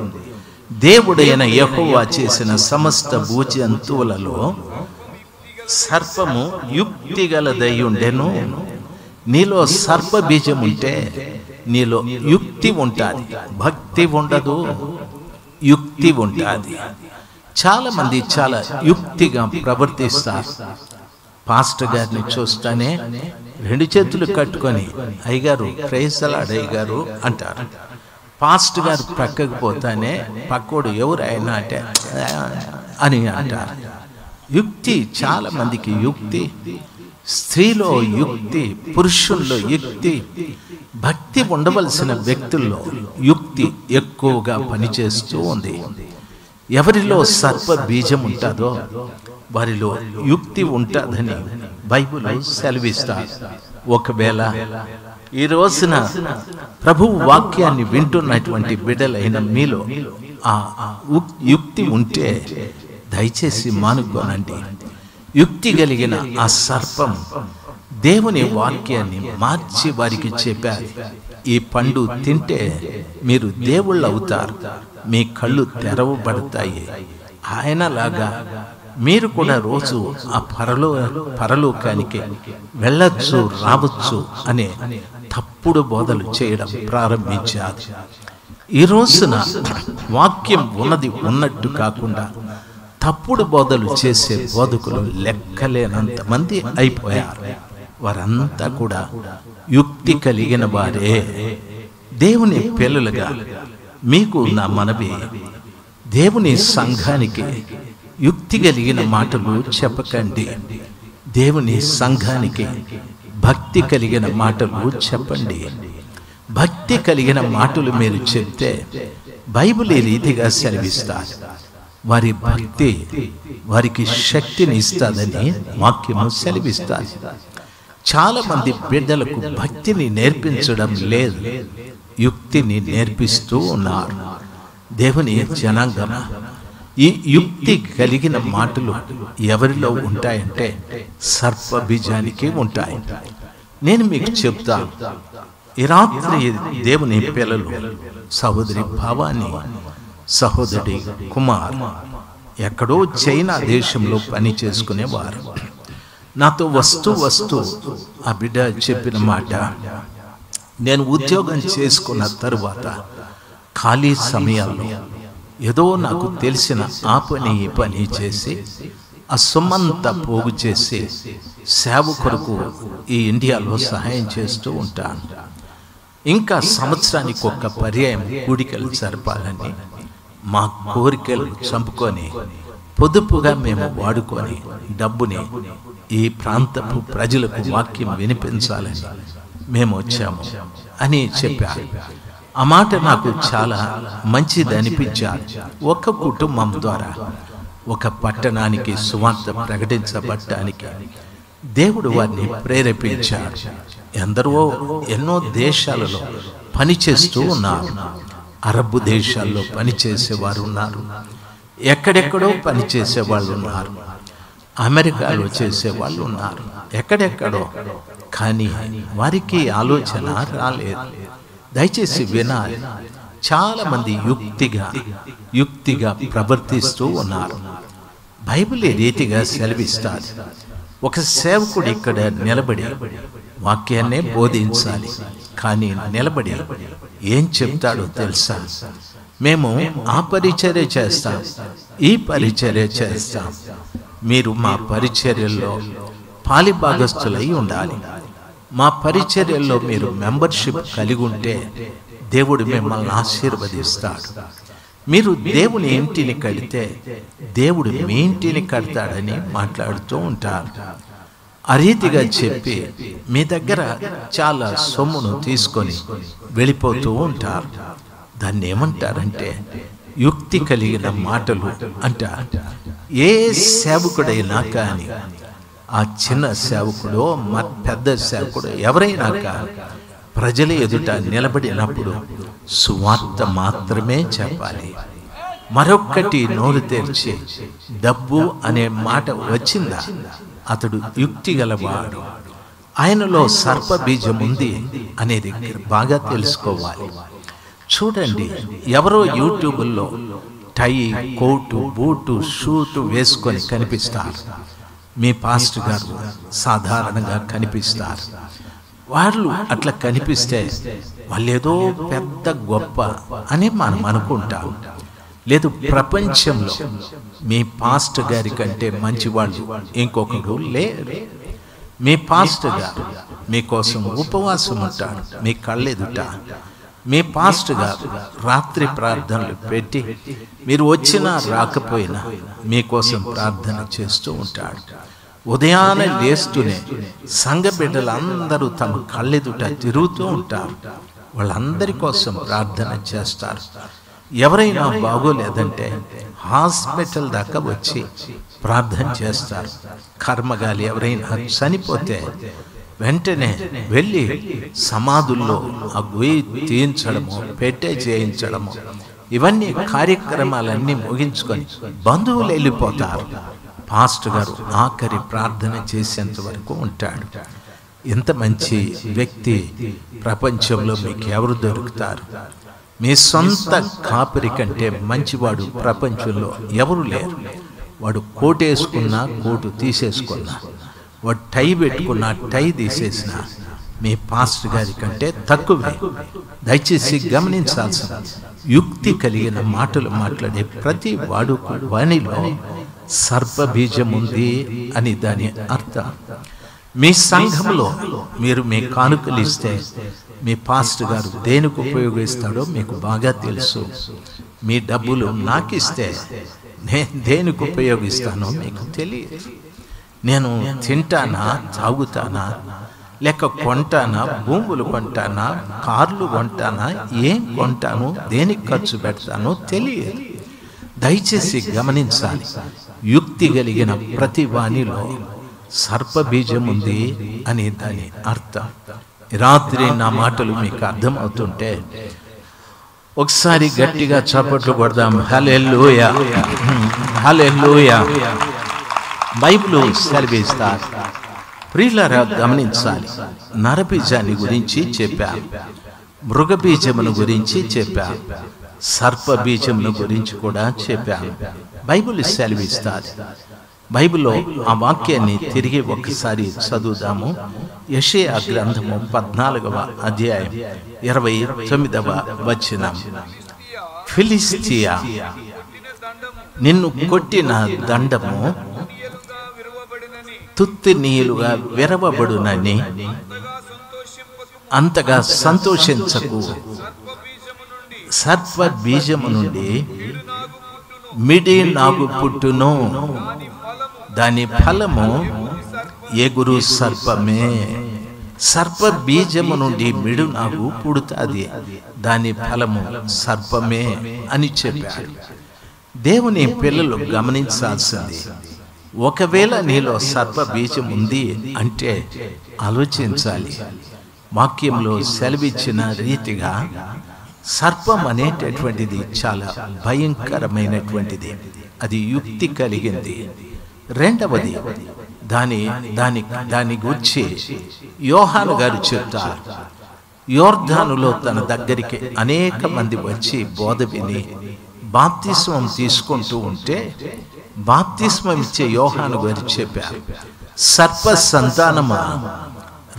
A: దేవుడైన యెహోవా చేసిన సమస్త భూజంతువులలో సర్పము యుక్తి గలదై ఉండెను. నీలో సర్ప బీజం ఉంటే నీలో యుక్తి ఉంటుంది, భక్తి ఉండదు, యుక్తి ఉంటుంది. చాలా మంది చాలా యుక్తిగా ప్రవర్తిస్తారు. పాస్టర్ గారిని చూస్తానే 2 చేతులు కట్టుకొని అయ్యగారు ప్రైజ్ అలాడ్ అయ్యగారు అంటారు. పాస్టర్ గారు ప్రక్కకు పోతానే పక్కోడు ఎవరైనా అంటే అని అంటారు. యుక్తి చాలా మందికి యుక్తి, స్త్రీలో యుక్తి, పురుషుల్లో యుక్తి, భక్తి ఉండవలసిన వ్యక్తుల్లో యుక్తి ఎక్కువగా పనిచేస్తూ ఉంది. ఎవరిలో సర్ప బీజం ఉంటుందో వారిలో యుక్తి ఉంటుందని బైబిల్ సెలవిస్తారు. ఒకవేళ ఈ రోజున ప్రభు వాక్యాన్ని వింటున్నటువంటి బిడ్డలైన మీలో ఆ యుక్తి ఉంటే దయచేసి మానుకోనండి. యుక్తి కలిగిన ఆ సర్పం దేవుని వాక్యాన్ని మార్చి వారికి చెప్పారు, ఈ పండు తింటే మీరు దేవుళ్ళు అవుతారు, మీ కళ్ళు తెరవబడతాయి, ఆయనలాగా మీరు కూడా రోజు ఆ పరలోకానికి వెళ్ళొచ్చు రావచ్చు అనే తప్పుడు బోధలు చేయడం ప్రారంభించారు. ఈ రోజున వాక్యం ఉన్నది ఉన్నట్టు కాకుండా తప్పుడు బోధలు చేసే బోధకులు లెక్కలేనంత మంది అయిపోయారు. వారంతా కూడా యుక్తి కలిగిన వారే. దేవుని పిల్లలుగా మీకు నా మనవి, దేవుని సంఘానికి యుక్తి కలిగిన మాటలు చెప్పకండి. దేవుని సంఘానికి భక్తి కలిగిన మాటలు చెప్పండి. భక్తి కలిగిన మాటలు మీరు చెప్తే బైబిల్ ఈ రీతిగా సెలవిస్తారు. వారి భక్తి వారికి శక్తిని ఇస్తుందని వాక్యము సెలవిస్తారు. చాలా మంది బిడ్డలకు భక్తిని నేర్పించడం లేదు, యుక్తిని నేర్పిస్తూ ఉన్నారు. దేవుని జనాంగమ, ఈ యుక్తి కలిగిన మాటలు ఎవరిలో ఉంటాయంటే సర్పబీజానికి ఉంటాయి. నేను మీకు చెప్తాను, ఈ రాత్రి దేవుని పిల్లలు సహోదరి భవాని, సహోదరి కుమార్ ఎక్కడో చైనా దేశంలో పని చేసుకునేవారు. నాతో వస్తూ ఆ బిడ్డ చెప్పిన మాట, నేను ఉద్యోగం చేసుకున్న తరువాత ఖాళీ సమయాల్లో ఏదో నాకు తెలిసిన ఆ పని ఈ పని చేసి ఆ సొమ్మంతా పోగు చేసి సేవ కొరకు ఈ ఇండియాలో సహాయం చేస్తూ ఉంటాను. ఇంకా సంవత్సరానికి ఒక్క పర్యాయం కూడికలు జరపాలని మా కోరికలు చంపుకొని పొదుపుగా మేము వాడుకొని డబ్బుని ఈ ప్రాంతపు ప్రజలకు వాక్యం వినిపించాలని మేము వచ్చాము అని చెప్పారు. ఆ మాట నాకు చాలా మంచిది అనిపించారు. ఒక కుటుంబం ద్వారా ఒక పట్టణానికి సువార్త ప్రకటించబడటానికి దేవుడు వారిని ప్రేరేపించాడు. ఎందరో ఎన్నో దేశాలలో పనిచేస్తూ ఉన్నారు. అరబ్ దేశాల్లో పనిచేసేవారు ఉన్నారు, ఎక్కడెక్కడో పనిచేసే వాళ్ళు ఉన్నారు, అమెరికాలో చేసేవాళ్ళు ఉన్నారు, ఎక్కడెక్కడో. కానీ వారికి ఆలోచన రాలేదు. దయచేసి వినాలి. చాలా మంది యుక్తిగా ప్రవర్తిస్తూ ఉన్నారు. బైబిల్ రీతిగా సెలవిస్తారు. ఒక సేవకుడు ఇక్కడ నిలబడి వాక్యాన్నే బోధించాలి, కానీ నిలబడి ఏం చెప్తాడో తెలుసా? మేము ఆ పరిచర్య చేస్తాం, ఈ పరిచర్య చేస్తాం, మీరు మా పరిచర్యల్లో పాలిభాగస్తులై ఉండాలి, మా పరిచర్యల్లో మీరు మెంబర్షిప్ కలిగి ఉంటే దేవుడు మిమ్మల్ని ఆశీర్వదిస్తాడు, మీరు దేవుని ఇంటిని కడితే దేవుడు మీ ఇంటిని కడతాడని మాట్లాడుతూ ఉంటారు. ఆ రీతిగా చెప్పి మీ దగ్గర చాలా సొమ్మును తీసుకొని వెళ్ళిపోతూ ఉంటారు. దాన్ని ఏమంటారంటే యుక్తి కలిగిన మాటలు అంటారు. ఏ సేవకుడైనా కానీ, ఆ చిన్న సేవకుడు పెద్ద సేవకుడు ఎవరైనా కానీ ప్రజల ఎదుట నిలబడినప్పుడు సువార్త మాత్రమే చెప్పాలి. మరొక్కటి నోరు తెరిచి డబ్బు అనే మాట వచ్చిందా, అతడు యుక్తి గలవాడు, ఆయనలో సర్పబీజం ఉంది అనేది బాగా తెలుసుకోవాలి. చూడండి, ఎవరో యూట్యూబ్లో టై, కోటు, బూటు, షూటు వేసుకొని కనిపిస్తారు. మీ పాస్టర్ గారు సాధారణంగా కనిపిస్తారు. వాళ్ళు అట్లా కనిపిస్తే వాళ్ళేదో పెద్ద గొప్ప అని మనం అనుకుంటాం. లేదు, ప్రపంచంలో మీ పాస్టర్ గారి కంటే మంచివాళ్ళు ఇంకొకడు లేరు. మీ పాస్టర్ గారు మీకోసం ఉపవాసం ఉంటాడు మీ కళ్ళెదుట. మీ పాస్టర్ గారు రాత్రి ప్రార్థనలు పెట్టి మీరు వచ్చినా రాకపోయినా మీకోసం ప్రార్థన చేస్తూ ఉంటాడు. ఉదయాన్నే లేస్తూనే సంఘ బిడ్డలందరూ తమ కళ్ళెదుట తిరుగుతూ ఉంటారు. వాళ్ళందరి కోసం ప్రార్థన చేస్తారు. ఎవరైనా బాగోలేదంటే హాస్పిటల్ దాకా వచ్చి ప్రార్థన చేస్తారు. కర్మగాలి ఎవరైనా చనిపోతే వెంటనే వెళ్ళి సమాధుల్లో ఆ గొయ్యి తీయించడము, పెట్టే చేయించడము, ఇవన్నీ కార్యక్రమాలన్నీ ముగించుకొని బంధువులు వెళ్ళిపోతారు. పాస్టర్ గారు ఆఖరి ప్రార్థన చేసేంత వరకు ఉంటాడు. ఇంత మంచి వ్యక్తి ప్రపంచంలో మీకు ఎవరు దొరుకుతారు? మీ సొంత కాపరి కంటే మంచివాడు ప్రపంచంలో ఎవరు లేరు. వాడు కోటు వేసుకున్నా కోటు తీసేసుకున్నా, వాడు టై పెట్టుకున్నా టై తీసేసిన మీ పాస్టర్ గారి కంటే తక్కువే. దయచేసి గమనించాల్సిన, యుక్తి కలిగిన మాటలు మాట్లాడే ప్రతి వానిలో సర్పబీజం ఉంది అని దాని అర్థం. మీ సంఘంలో మీరు మీ కానుకలు ఇస్తే మీ పాస్టర్ గారు దేనికి ఉపయోగిస్తాడో మీకు బాగా తెలుసు. మీ డబ్బులు నాకు ఇస్తే నేను దేనికి ఉపయోగిస్తానో మీకు తెలియదు. నేను తింటానా, తాగుతానా, లేక కొంటానా, భూములు కొంటానా, కార్లు కొంటానా, ఏం కొంటాను, దేనికి ఖర్చు పెడతానో తెలియదు. దయచేసి గమనించాలి. యుక్తి కలిగిన ప్రతి వాణిలో సర్పబీజం ఉంది అని దాని అర్థం. రాత్రి నా మాటలు మీకు అర్థమవుతుంటే ఒకసారి గట్టిగా చప్పట్లు కొడదాం. హల్లెలూయా, హల్లెలూయా. బైబిల్ సెలవిస్తారు. ప్రియులారా గమనించాలి. నరబీజాన్ని గురించి చెప్పాం, మృగబీజమును గురించి చెప్పాం, సర్పబీజమును గురించి కూడా చెప్పాం. బైబిల్ సెలవిస్తారు. బైబిల్లో ఆ వాక్యాన్ని తిరిగి ఒకసారి చదువుదాము. యెషయా గ్రంథము 14వ అధ్యాయం 29వ వచనం. ఫిలిష్తియా, నిన్ను కొట్టిన దండము తుత్తినీలుగా విరవబడునని అంతగా సంతోషించకు. సర్ప బీజము నుండి మిడి నాగు పుట్టును, దాని ఫలము ఎగురు సర్పమే. సర్ప బీజము నుండి మిడు నాగు పుడుతుంది, దాని ఫలము సర్పమే అని చెప్పాడు. దేవుని పిల్లలు గమనించాల్సింది, ఒకవేళ నీలో సర్ప బీజం ఉంది అంటే ఆలోచించాలి. వాక్యంలో సెలవిచ్చిన రీతిగా సర్పం అనేటటువంటిది చాలా భయంకరమైనటువంటిది. అది యుక్తి కలిగింది. రెండవది, దాని గురించి యోహాను గారు చెప్తారు. యోర్దానులో తన దగ్గరికి అనేక మంది వచ్చి బోధ విని బాప్తిస్మం తీసుకుంటూ ఉంటే బాప్తిస్మం ఇచ్చే యోహాను గారు చెప్పారు, సర్ప సంతానమా,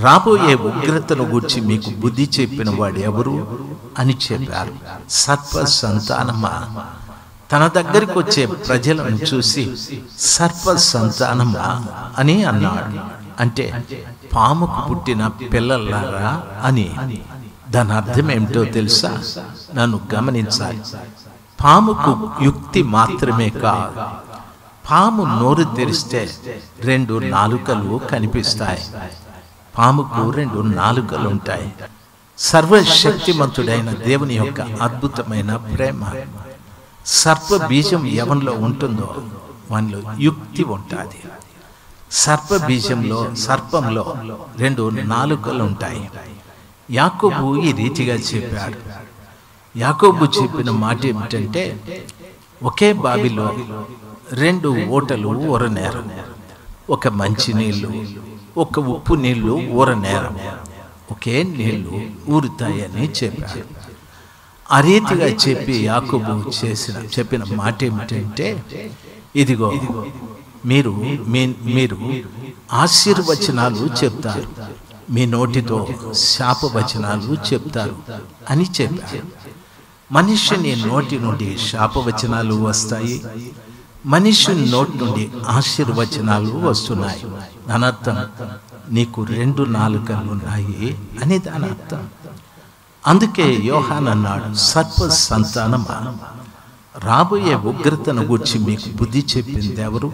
A: రాబోయే ఉగ్రతను గురించి మీకు బుద్ధి చెప్పిన వాడు ఎవరు అని చెప్పారు. సర్ప సంతానమా, తన దగ్గరికి వచ్చే ప్రజలను చూసి సర్ప సంతానమా అని అన్నాడు. అంటే పాముకు పుట్టిన పిల్లలారా అని. దాని అర్థం ఏమిటో తెలుసా? నన్ను గమనించాలి. పాముకు యుక్తి మాత్రమే కాదు. పాము నోరు తెరిస్తే 2 నాలుకలు కనిపిస్తాయి. పాముకు 2 నాలుకలు ఉంటాయి. సర్వశక్తిమంతుడైన దేవుని యొక్క అద్భుతమైన ప్రేమ. సర్ప బీజం ఎవరిలో ఉంటుందో వానిలో యుక్తి ఉంటుంది. సర్ప బీజంలో, సర్పంలో 2 నాలుకలు ఉంటాయి. యాకోబు ఈ రీతిగా చెప్పాడు. యాకోబు చెప్పిన మాట ఏమిటంటే, ఒకే బావిలో 2 ఓటలు ఊరనేరు, ఒక మంచి నీళ్లు, ఒక ఉప్పు నీళ్లు ఊరనేరు, ఒకే నీళ్లు ఊరుతాయని చెప్పాడు. ఆ రీతిగా చెప్పి యాకోబు చెప్పిన మాట ఏమిటంటే, ఇదిగో మీరు ఆశీర్వచనాలు చెప్తారు, మీ నోటితో శాపవచనాలు చెప్తారు అని చెప్పారు. మనుష్యుని నోటి నుండి శాపవచనాలు వస్తాయి, మనుష్యుని నోటి నుండి ఆశీర్వచనాలు వస్తున్నాయి. దాని అర్థం నీకు 2 నాలుకలు ఉన్నాయి అని దాని అర్థం. అందుకే యోహాను అన్నాడు, సర్ప సంతానమా, రాబోయే ఉగ్రతను గురించి మీకు బుద్ధి చెప్పింది ఎవరు?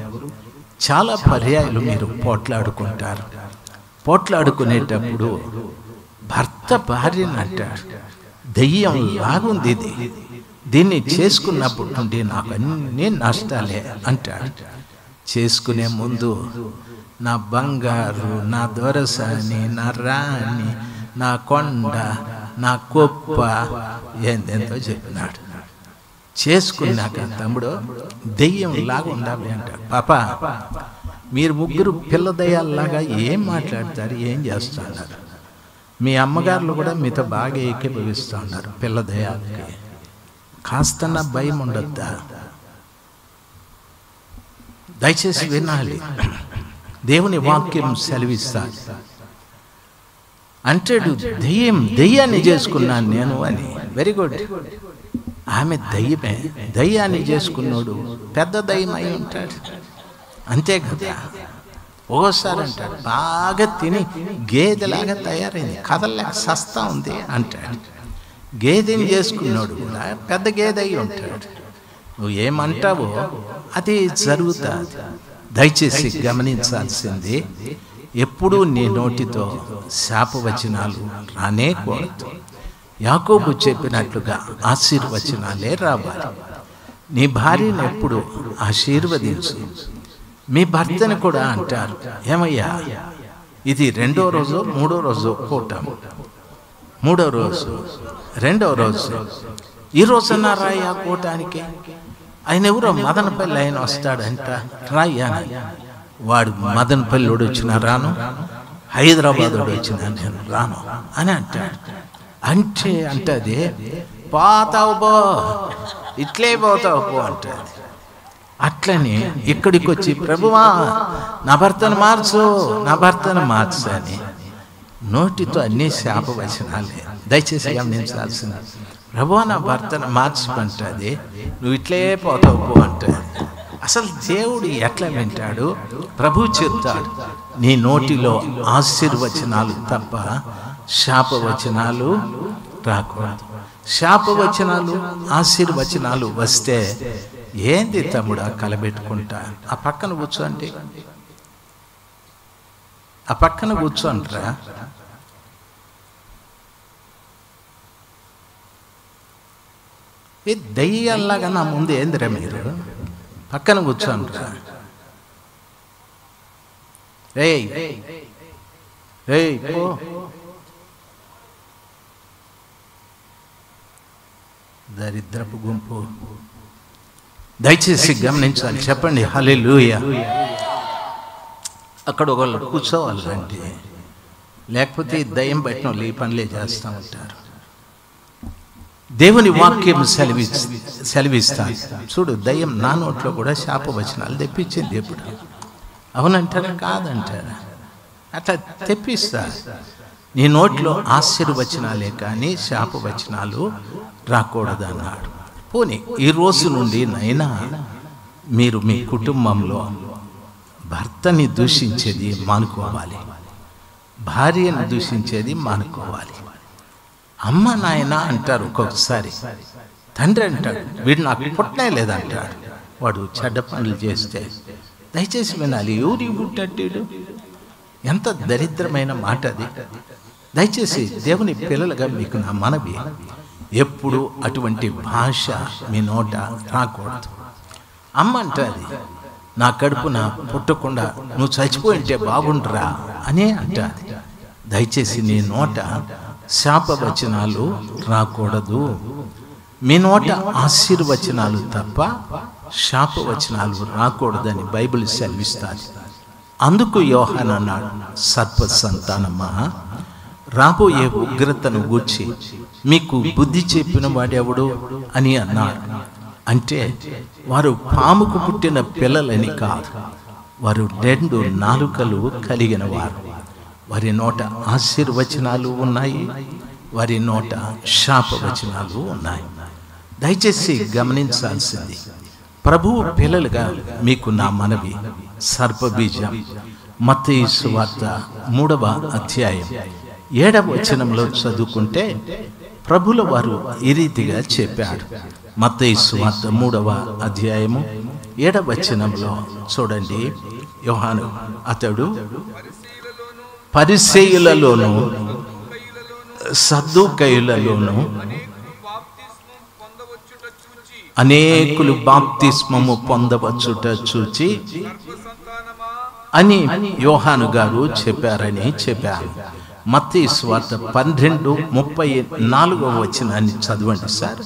A: చాలా పర్యాయాలు మీరు పోట్లాడుకుంటారు. పోట్లాడుకునేటప్పుడు భర్త భార్యని అంటాడు, దెయ్యం లాగుంది ఇది, దీన్ని చేసుకున్నప్పటి నుండి నాకు అన్నీ నష్టాలే అంటాడు. చేసుకునే ముందు నా బంగారు, నా దొరసాని, నా రాణి, నా కొండ, నా గొప్ప ఏందెంతో చెప్పినాడు. చేసుకున్నాక తమ్ముడు దెయ్యం లాగా ఉండాలి అంటాడు. పాప, మీరు ముగ్గురు పిల్ల దయ్యాల్లాగా ఏం మాట్లాడతారు, ఏం చేస్తున్నారు? మీ అమ్మగారులు కూడా మీతో బాగా ఏకీభవిస్తూ ఉన్నారు. పిల్ల దయ్యాలకి కాస్తన్న భయం ఉండొద్దా? దయచేసి వినాలి. దేవుని వాక్యం సెలవిస్తాడు. అంటాడు, దెయ్యాన్ని చేసుకున్నాను నేను అని. Very good. ఆమె దయ్యమే. దయ్యాన్ని చేసుకున్నాడు పెద్ద దయ్యం అయి ఉంటాడు, అంతే కదా. ఓసారి అంటాడు బాగా తిని గేదెలాగా తయారైంది, కదలలేక సస్తా ఉంది అంటాడు. గేదెని చేసుకున్నాడు కూడా పెద్ద గేదె అయి ఉంటాడు. నువ్వు ఏమంటావో అది జరుగుతుంది. దయచేసి గమనించాల్సింది, ఎప్పుడూ నీ నోటితో శాపవచనాలు రానేకూడదు. యాకోబు చెప్పినట్లుగా ఆశీర్వచనాలే రావాలి. నీ భార్యను ఎప్పుడు ఆశీర్వదించు. మీ భర్తని కూడా అంటారు, ఏమయ్యా ఇది 2వ రోజు 3వ రోజు కూటం, 3వ రోజు 2వ రోజు, ఈ రోజున రాయ్యా కూటానికి. ఆయన ఎవరో మదనపల్లి ఆయన వస్తాడంట, రాయ్యా. వాడు మదనపల్లిడు వచ్చినా రాను, హైదరాబాద్ వచ్చినా నేను రాను అని అంటాడు. అంటే అంటది పోతావు బో, ఇట్లే పోతావు పో అంటది. అట్లని ఇక్కడికి వచ్చి ప్రభువా నా భర్తను మార్చు, నా భర్తను మార్చు అని నోటితో అన్ని శాపవచనాలే. దయచేసి గమనించాల్సింది, ప్రభువా నా భర్తను మార్చుకుంటుంది, నువ్వు ఇట్లే పోతావు పో అంటది. అసలు దేవుడు ఎట్లా వింటాడు? ప్రభు చెప్తాడు, నీ నోటిలో ఆశీర్వచనాలు తప్ప శాపవచనాలు రాకూడదు. శాపవచనాలు ఆశీర్వచనాలు వస్తే ఏంది తమ్ముడా కలబెట్టుకుంటా, ఆ పక్కన కూర్చోండి, ఆ పక్కన కూర్చోండిరా. ఈ దయ్యాల్లాగా నా ముందు ఏందిరా మీరు, పక్కన కూర్చోండిరా. ఏయ్ ఏయ్ పో. దరిద్రపు గుంపు. దయచేసి గమనించాలి, చెప్పండి హల్లెలూయా. అక్కడ ఒకళ్ళు కూర్చోవాలండి, లేకపోతే దయ్యం బయట వాళ్ళు ఈ పనులే చేస్తూ ఉంటారు. దేవుని వాక్యం సెలవిస్తాను. చూడు, దయ్యం నా నోట్లో కూడా శాపవచనాలు తెప్పించింది ఎప్పుడు. అవునంటారా కాదంటారా? అట్లా తెప్పిస్తా. నీ నోట్లో ఆశీర్వచనాలే కానీ శాపవచనాలు రాకూడదు అన్నాడు. పోనీ ఈ రోజు నుండి నైనా మీరు మీ కుటుంబంలో భర్తని దూషించేది మానుకోవాలి, భార్యను దూషించేది మానుకోవాలి. అమ్మ నాయన అంటారు ఒక్కొక్కసారి, తండ్రి అంటాడు వీడు నాకు పుట్టనే లేదంటాడు, వాడు చెడ్డ పనులు చేస్తే. దయచేసి వినాలి, ఎవరి పుట్టాడు? ఎంత దరిద్రమైన మాట అది. దయచేసి దేవుని పిల్లలుగా మీకు నా మనవి, ఎప్పుడు అటువంటి భాష మీ నోట రాకూడదు. అమ్మ అంటది, నా కడుపున పుట్టకుండా నువ్వు చచ్చిపోయింటే బాగుండరా అనే అంటది. దయచేసి నీ నోట శాపవచనాలు రాకూడదు. మీ నోట ఆశీర్వచనాలు తప్ప శాపవచనాలు రాకూడదని బైబిల్ సెలవిస్తుంది. అందుకు యోహాను అన్నాడు, సర్ప సంతానమా, రాబోయే ఉగ్రతను గూర్చి మీకు బుద్ధి చెప్పిన వాడెవడు అని అన్నాడు. అంటే వారు పాముకు పుట్టిన పిల్లలని కాదు, వారు 2 నాలుకలు కలిగిన వారు. వారి నోట ఆశీర్వచనాలు ఉన్నాయి, వారి నోట శాపవచనాలు ఉన్నాయి. దయచేసి గమనించాల్సింది, ప్రభువు పిల్లలుగా మీకు నా మనవి, సర్పబీజం మత్తయి సువార్త 3వ అధ్యాయం 7వ వచనంలో చదువుకుంటే ప్రభుల వారు ఈ రీతిగా చెప్పాడు. మత్తయి సువార్త 3వ అధ్యాయము 7వ వచనంలో చూడండి. యోహాను అతడు పరిసయ్యులలోను సద్దూకయ్యులలోను అనేకులు బాప్తిస్మము పొందవచ్చుట చూచి అని యోహాను గారు చెప్పారని చెప్పారు. మత్తయి సువార్త 12:34 వచనాన్ని చదవండి సార్.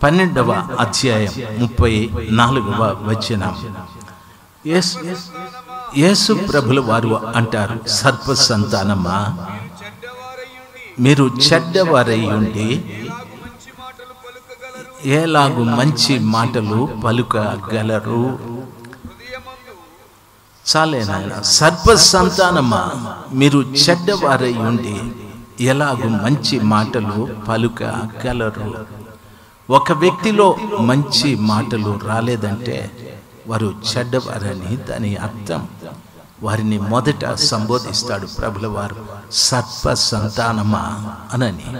A: 12వ అధ్యాయం 34వ వచనం. యేసు ప్రభుల వారు అంటారు, సర్ప సంతానమా, మీరు చెడ్డవారై ఉండి ఎలాగు మంచి మాటలు పలుకగలరు. చాలే నాయన. సర్ప సంతానమా, మీరు చెడ్డవారై ఉండి ఎలాగు మంచి మాటలు పలుకగలరు. ఒక వ్యక్తిలో మంచి మాటలు రాలేదంటే వారు చెడ్డవారని దాని అర్థం. వారిని మొదట సంబోధిస్తాడు ప్రభుల వారు, సర్ప సంతానమా అనని.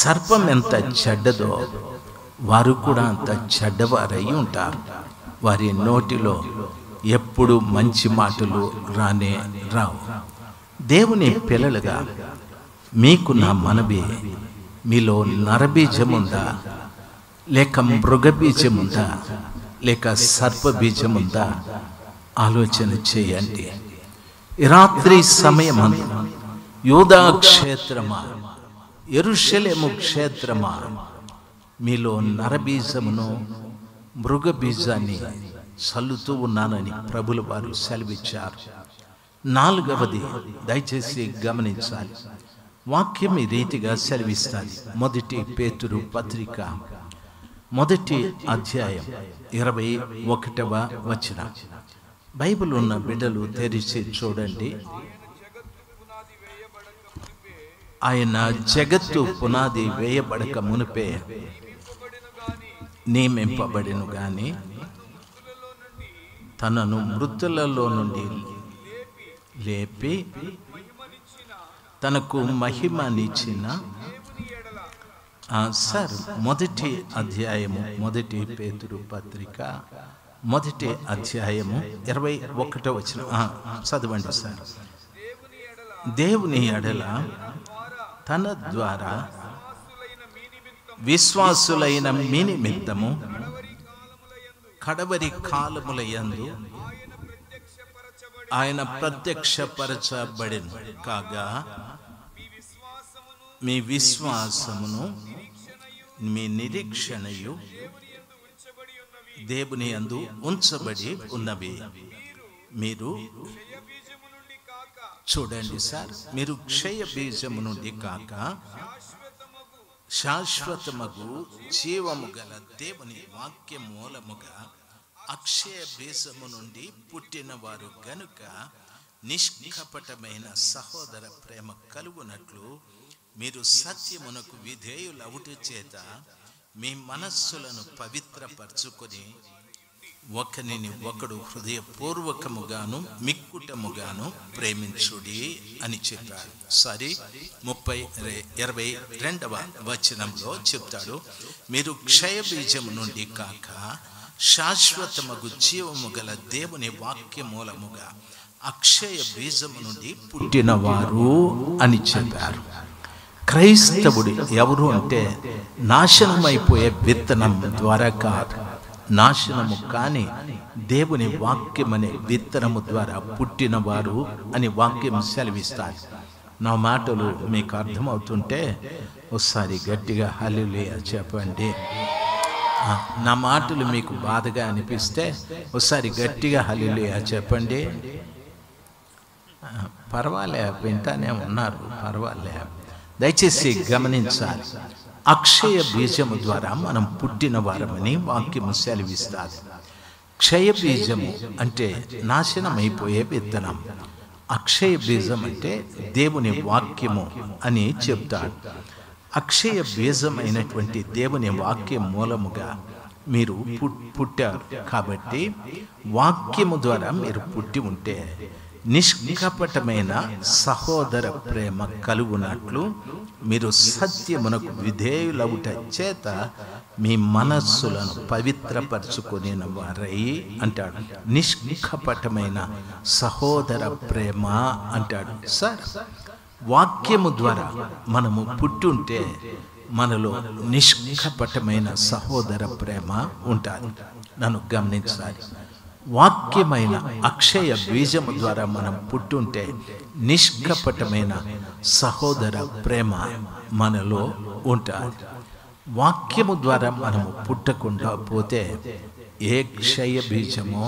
A: సర్పం ఎంత చెడ్డదో వారు కూడా అంత చెడ్డవారై ఉంటారు. వారి నోటిలో ఎప్పుడు మంచి మాటలు రానే రావు. దేవుని పిల్లలుగా మీకు నా మనవి, మీలో నరబీజముందా, లేక మృగబీజముందా, లేక సర్పబీజముందా? ఆలోచన చేయండి. ఈ రాత్రి సమయమందు యూదా క్షేత్రమా, యెరూషలేము క్షేత్రమా, మీలో నరబీజమును మృగబీజాన్ని చల్లుతూ ఉన్నానని ప్రభుల వారు సెలవిచ్చారు. నాలుగవది దయచేసి గమనించాలి. వాక్యం ఈ రీతిగా సెలవిస్తాది. మొదటి పేతురు పత్రిక 1వ అధ్యాయం 21వ వచనం. బైబిల్ ఉన్న బిడ్డలు తెరిచి చూడండి. ఆయన జగత్తు పునాది వేయబడక మునిపే నియమింపబడెను గాని తనను మృతులలో నుండి లేపి తనకు మహిమనిచ్చిన సార్ 1వ అధ్యాయము 1 పేతురు పత్రిక 1వ అధ్యాయము 21వ వచనం చదవండి సార్. దేవుని ఎడల తన ద్వారా విశ్వాసులైన మీ నిమిత్తము కడవరి కాలములయందు ఆయన ప్రత్యక్షపరచబడెను కాగా మీ విశ్వాసమును మీ నిరీక్షణయు దేవుని యందు ఉంచబడి ఉన్నవి. మీరు చూడండి సార్, మీరు క్షయ బీజము నుండి కాక శాశ్వతమగు జీవము గల దేవుని వాక్య మూలముగా అక్షయ బీజము నుండి పుట్టిన వారు గనుక నిష్కపటమైన సహోదర ప్రేమ కలుగునట్లు మీరు సత్యమునకు విధేయులవుట చేత మీ మనస్సులను పవిత్రపరచుకొని ఒకరిని ఒకడు హృదయపూర్వకముగాను మిక్కుటముగాను ప్రేమించుడి అని చెప్పాడు. 22వ వచనంలో చెప్తాడు, మీరు క్షయ బీజము నుండి కాక శాశ్వతమగు జీవము గల దేవుని వాక్య మూలముగా అక్షయ బీజము నుండి పుట్టినవారు అని చెప్పారు. క్రైస్తవుడు ఎవరు అంటే నాశనమైపోయే విత్తనం ద్వారా కాదు, నాశనము కాని దేవుని వాక్యం అనే విత్తనము ద్వారా పుట్టినవారు అని వాక్యం సెలవిస్తారు. నా మాటలు మీకు అర్థమవుతుంటే ఒకసారి గట్టిగా హల్లెలూయా చెప్పండి. నా మాటలు మీకు బాధగా అనిపిస్తే ఒకసారి గట్టిగా హల్లెలూయా చెప్పండి. పర్వాలే, వింటానే ఉన్నారు, పర్వాలే. దయచేసి గమనించాలి, అక్షయ బీజము ద్వారా మనం పుట్టిన వారమని వాక్యము సెలవిస్తారు. క్షయ బీజము అంటే నాశనమైపోయే విత్తనం, అక్షయ బీజం అంటే దేవుని వాక్యము అని చెప్తాడు. అక్షయ బీజమైనటువంటి దేవుని వాక్యం మూలముగా మీరు పుట్టారు కాబట్టి వాక్యము ద్వారా మీరు పుట్టి ఉంటే నిష్కపటమైన సహోదర ప్రేమ కలుగునట్లు మీరు సత్యమునకు విధేయులవుట చేత మీ మనస్సులను పవిత్రపరచుకునే వారై అంటాడు. నిష్కపటమైన సహోదర ప్రేమ అంటాడు. సార్, వాక్యము ద్వారా మనము పుట్టుంటే మనలో నిష్కపటమైన సహోదర ప్రేమ ఉంటుంది. నన్ను గమనించాలి, వాక్యమైన అక్షయ బీజము ద్వారా మనం పుట్టుంటే నిష్కపటమైన సహోదర ప్రేమ మనలో ఉంటుంది. వాక్యము ద్వారా మనము పుట్టకుండా పోతే ఏ క్షయ బీజమో,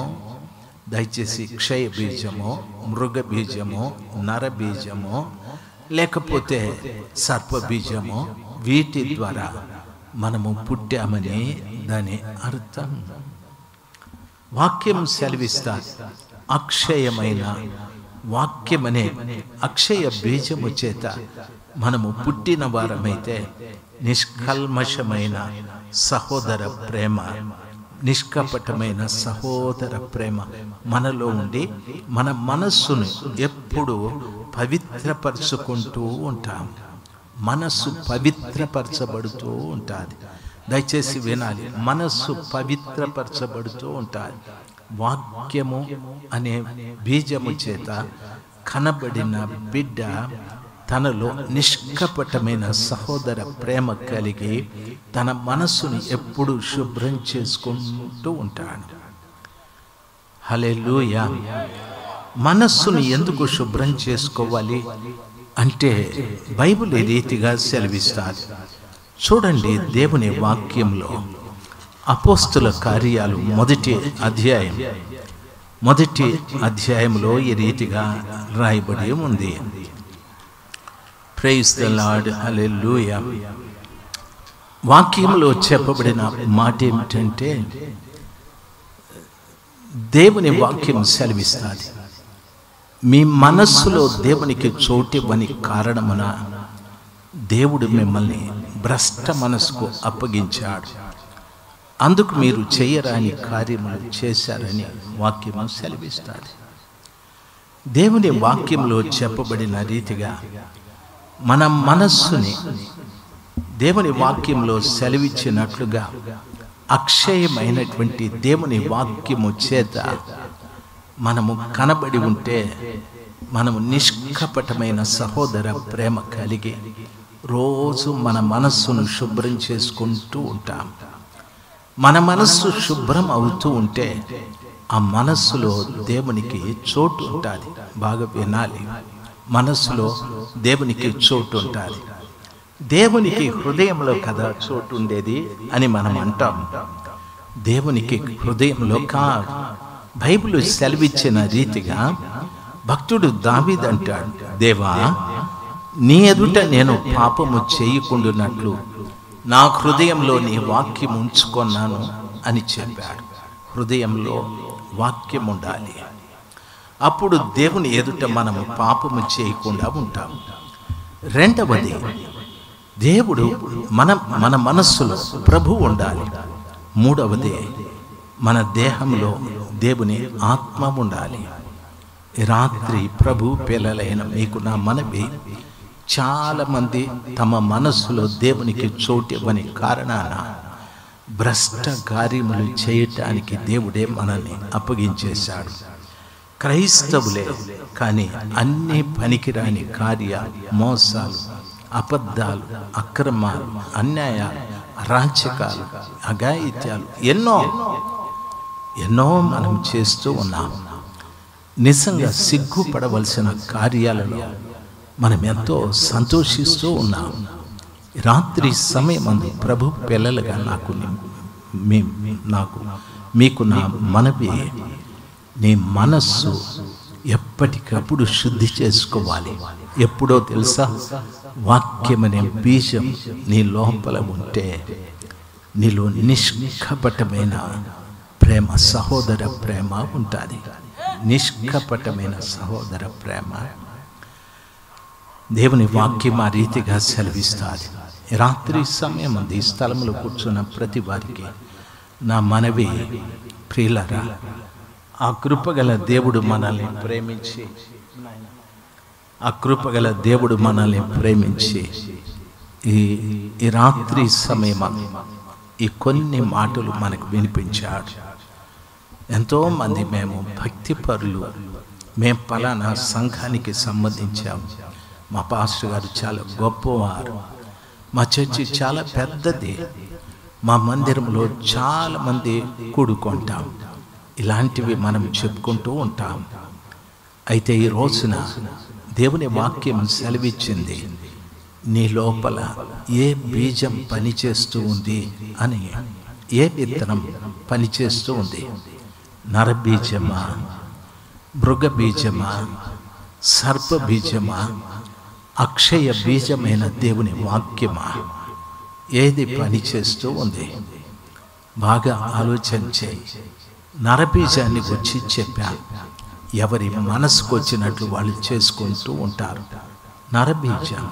A: దయచేసి క్షయ బీజమో, మృగ బీజమో, నర బీజమో, లేకపోతే సర్ప బీజమో, వీటి ద్వారా మనము పుట్టామని దాని అర్థం. వాక్యం సెలవిస్తారు, అక్షయమైన వాక్యం అనే అక్షయ బీజము చేత మనము పుట్టిన వారమైతే నిష్కల్మషమైన సహోదర ప్రేమ, నిష్కపటమైన సహోదర ప్రేమ మనలో ఉండి మన మనస్సును ఎప్పుడు పవిత్రపరచుకుంటూ ఉంటాం. మనస్సు పవిత్రపరచబడుతూ ఉంటుంది. దయచేసి వినాలి, మనస్సు పవిత్రపరచబడుతూ ఉంటుంది. వాక్యము అనే బీజము చేత కనబడిన బిడ్డ తనలో నిష్కపటమైన సహోదర ప్రేమ కలిగి తన మనస్సుని ఎప్పుడు శుభ్రం చేసుకుంటూ ఉంటాడు. హల్లెలూయా. మనస్సుని ఎందుకు శుభ్రం చేసుకోవాలి అంటే బైబిల్ ఈ రీతిగా సెలవిస్తారు. చూడండి, దేవుని వాక్యంలో అపోస్తుల కార్యాలు మొదటి అధ్యాయంలో ఈ రీతిగా రాయబడి ఉంది. ప్రైజ్ ద లార్డ్, హల్లెలూయా. వాక్యంలో చెప్పబడిన మాట ఏమిటంటే, దేవుని వాక్యం సెలవిస్తుంది, మీ మనస్సులో దేవునికి చోటివ్వని కారణమున దేవుడు మిమ్మల్ని భ్రష్ట మనసుకు అప్పగించాడు, అందుకు మీరు చేయరాని కార్యములు చేశారని వాక్యము సెలవిస్తుంది. దేవుని వాక్యంలో చెప్పబడిన రీతిగా మన మనస్సుని దేవుని వాక్యంలో సెలవిచ్చినట్లుగా అక్షయమైనటువంటి దేవుని వాక్యము చేత మనము కనబడి ఉంటే మనము నిష్కపటమైన సహోదర ప్రేమ కలిగి రోజు మన మనస్సును శుభ్రం చేసుకుంటూ ఉంటాం. మన మనస్సు శుభ్రం అవుతూ ఉంటే ఆ మనస్సులో దేవునికి చోటు ఉంటుంది. బాగా వినాలి, మనస్సులో దేవునికి చోటు ఉంటుంది. దేవునికి హృదయంలో కదా చోటు ఉండేది అని మనం అంటాం. దేవునికి హృదయంలో కాదు. బైబిల్ సెలవిచ్చిన రీతిగా భక్తుడు దావీదు అంటాడు, దేవా, నీ ఎదుట నేను పాపము చేయకుండానట్లు నా హృదయంలో నీ వాక్యం ఉంచుకున్నాను అని చెప్పాడు. హృదయంలో వాక్యం ఉండాలి. అప్పుడు దేవుని ఎదుట మనము పాపము చేయకుండా ఉంటాం. రెండవది, దేవుడు మన మనస్సులో ప్రభువు ఉండాలి. మూడవది, మన దేహంలో దేవుని ఆత్మ ఉండాలి. రాత్రి ప్రభు పిల్లలైన మీకు నా మనవి, చాలా మంది తమ మనస్సులో దేవునికి చోటు ఇవ్వని కారణాన భ్రష్ట కార్యములు చేయటానికి దేవుడే మనల్ని అప్పగించేశాడు. క్రైస్తవులే కానీ అన్ని పనికిరాని కార్యాలు, మోసాలు, అబద్ధాలు, అక్రమాలు, అన్యాయాలు, అరాచకాలు, అఘాయిత్యాలు ఎన్నో మనం చేస్తూ ఉన్నాం. నిజంగా సిగ్గుపడవలసిన కార్యాలలో మనం ఎంతో సంతోషిస్తూ ఉన్నాం. రాత్రి సమయమందు ప్రభు పిల్లలుగా మీకు నా మనవి, నీ మనస్సు ఎప్పటికప్పుడు శుద్ధి చేసుకోవాలి. ఎప్పుడో తెలుసా? వాక్యమనే బీజం నీ లోపల ఉంటే నీలో నిష్కపటమైన ప్రేమ, సహోదర ప్రేమ ఉంటుంది. నిష్కపటమైన సహోదర ప్రేమ దేవుని వాక్యం ఆ రీతిగా సెలవిస్తుంది. రాత్రి సమయం ఈ స్థలంలో కూర్చున్న ప్రతి వారికి నా మనవి, ప్రియులారా, ఆ కృపగల దేవుడు మనల్ని ప్రేమించి ఈ రాత్రి సమయం ఈ కొన్ని మాటలు మనకు వినిపించాడు. ఎంతోమంది మేము భక్తి పరులు, మేము పలానా సంఘానికి సంబంధించాము, మా పాస్టర్ గారు చాలా గొప్పవారు, మా చర్చి చాలా పెద్దది, మా మందిరంలో చాలామంది కూడుకుంటాం, ఇలాంటివి మనం చెప్పుకుంటూ ఉంటాం. అయితే ఈ రోజున దేవుని వాక్యం సెలవిచ్చింది, నీ లోపల ఏ బీజం పనిచేస్తూ ఉంది అని. ఏ విత్తనం పనిచేస్తూ ఉంది? నరబీజమా, మృగబీజమా, సర్పబీజమా, అక్షయ బీజమైన దేవుని వాక్యమా? ఏది పనిచేస్తూ ఉంది? బాగా ఆలోచన చేయి. నరబీజాన్ని గురించి చెప్పాను. ఎవరి మనసుకు వచ్చినట్లు వాళ్ళు చేసుకుంటూ ఉంటారు. నరబీజం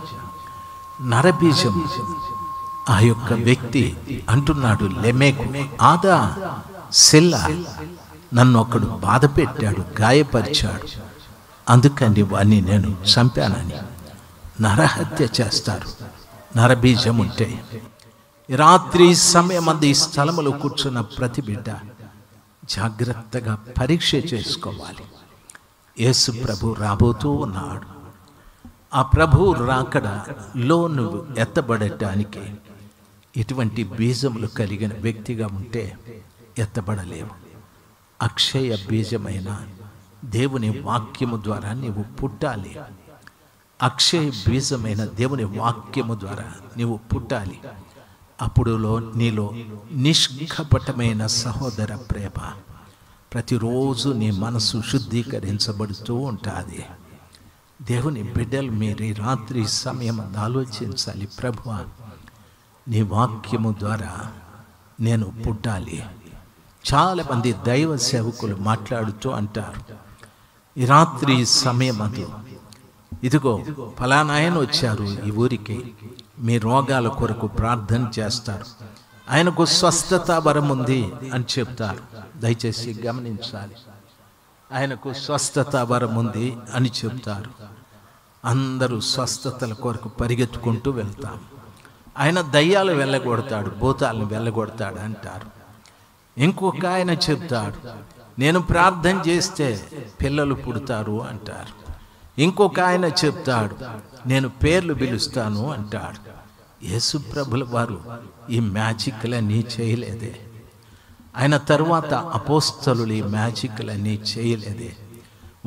A: ఆ యొక్క వ్యక్తి అంటున్నాడు, లెమెకు, ఆదా, సెల్లా, నన్ను ఒకడు బాధ పెట్టాడు, గాయపరిచాడు, అందుకని వాణ్ణి నేను చంపానని నరహత్య చేస్తారు. నరబీజం ఉంటే రాత్రి సమయం అంది ఈ స్థలములో కూర్చున్న ప్రతి బిడ్డ జాగ్రత్తగా పరీక్ష చేసుకోవాలి. యేసు ప్రభు రాబోతూ ఉన్నాడు. ఆ ప్రభు రాకడలో నువ్వు ఎత్తబడటానికి ఇటువంటి బీజములు కలిగిన వ్యక్తిగా ఉంటే ఎత్తబడలేవు. అక్షయ బీజమైన దేవుని వాక్యము ద్వారా నీవు పుట్టాలి. అక్షయ బీజమైన దేవుని వాక్యము ద్వారా నీవు పుట్టాలి. అప్పుడు నీలో నిష్కపటమైన సహోదర ప్రేమ ప్రతిరోజు నీ మనసు శుద్ధీకరించబడుతూ ఉంటుంది. దేవుని బిడ్డలు మీరు ఈ రాత్రి సమయం ఆలోచించాలి, ప్రభువా, నీ వాక్యము ద్వారా నేను పుట్టాలి. చాలామంది దైవ సేవకులు మాట్లాడుతూ అంటారు, ఈ రాత్రి సమయం అది, ఇదిగో ఫలానా ఆయన వచ్చారు ఈ ఊరికి, మీ రోగాల కొరకు ప్రార్థన చేస్తారు, ఆయనకు స్వస్థత వరం ఉంది అని చెప్తారు. దయచేసి గమనించాలి, ఆయనకు స్వస్థత వరం ఉంది అని చెప్తారు. అందరూ స్వస్థతల కొరకు పరిగెత్తుకుంటూ వెళ్తాం. ఆయన దయ్యాలు వెళ్ళగొడతాడు, భూతాలను వెళ్ళగొడతాడు అంటారు. ఇంకొక ఆయన చెప్తాడు, నేను ప్రార్థన చేస్తే పిల్లలు పుడతారు అంటారు. ఇంకొక ఆయన చెప్తాడు, నేను పేర్లు పిలుస్తాను అంటాడు. యేసు ప్రభుల వారు ఈ మ్యాజిక్లన్నీ చేయలేదే. ఆయన తరువాత అపోస్తలులు ఈ మ్యాజిక్లన్నీ చేయలేదే.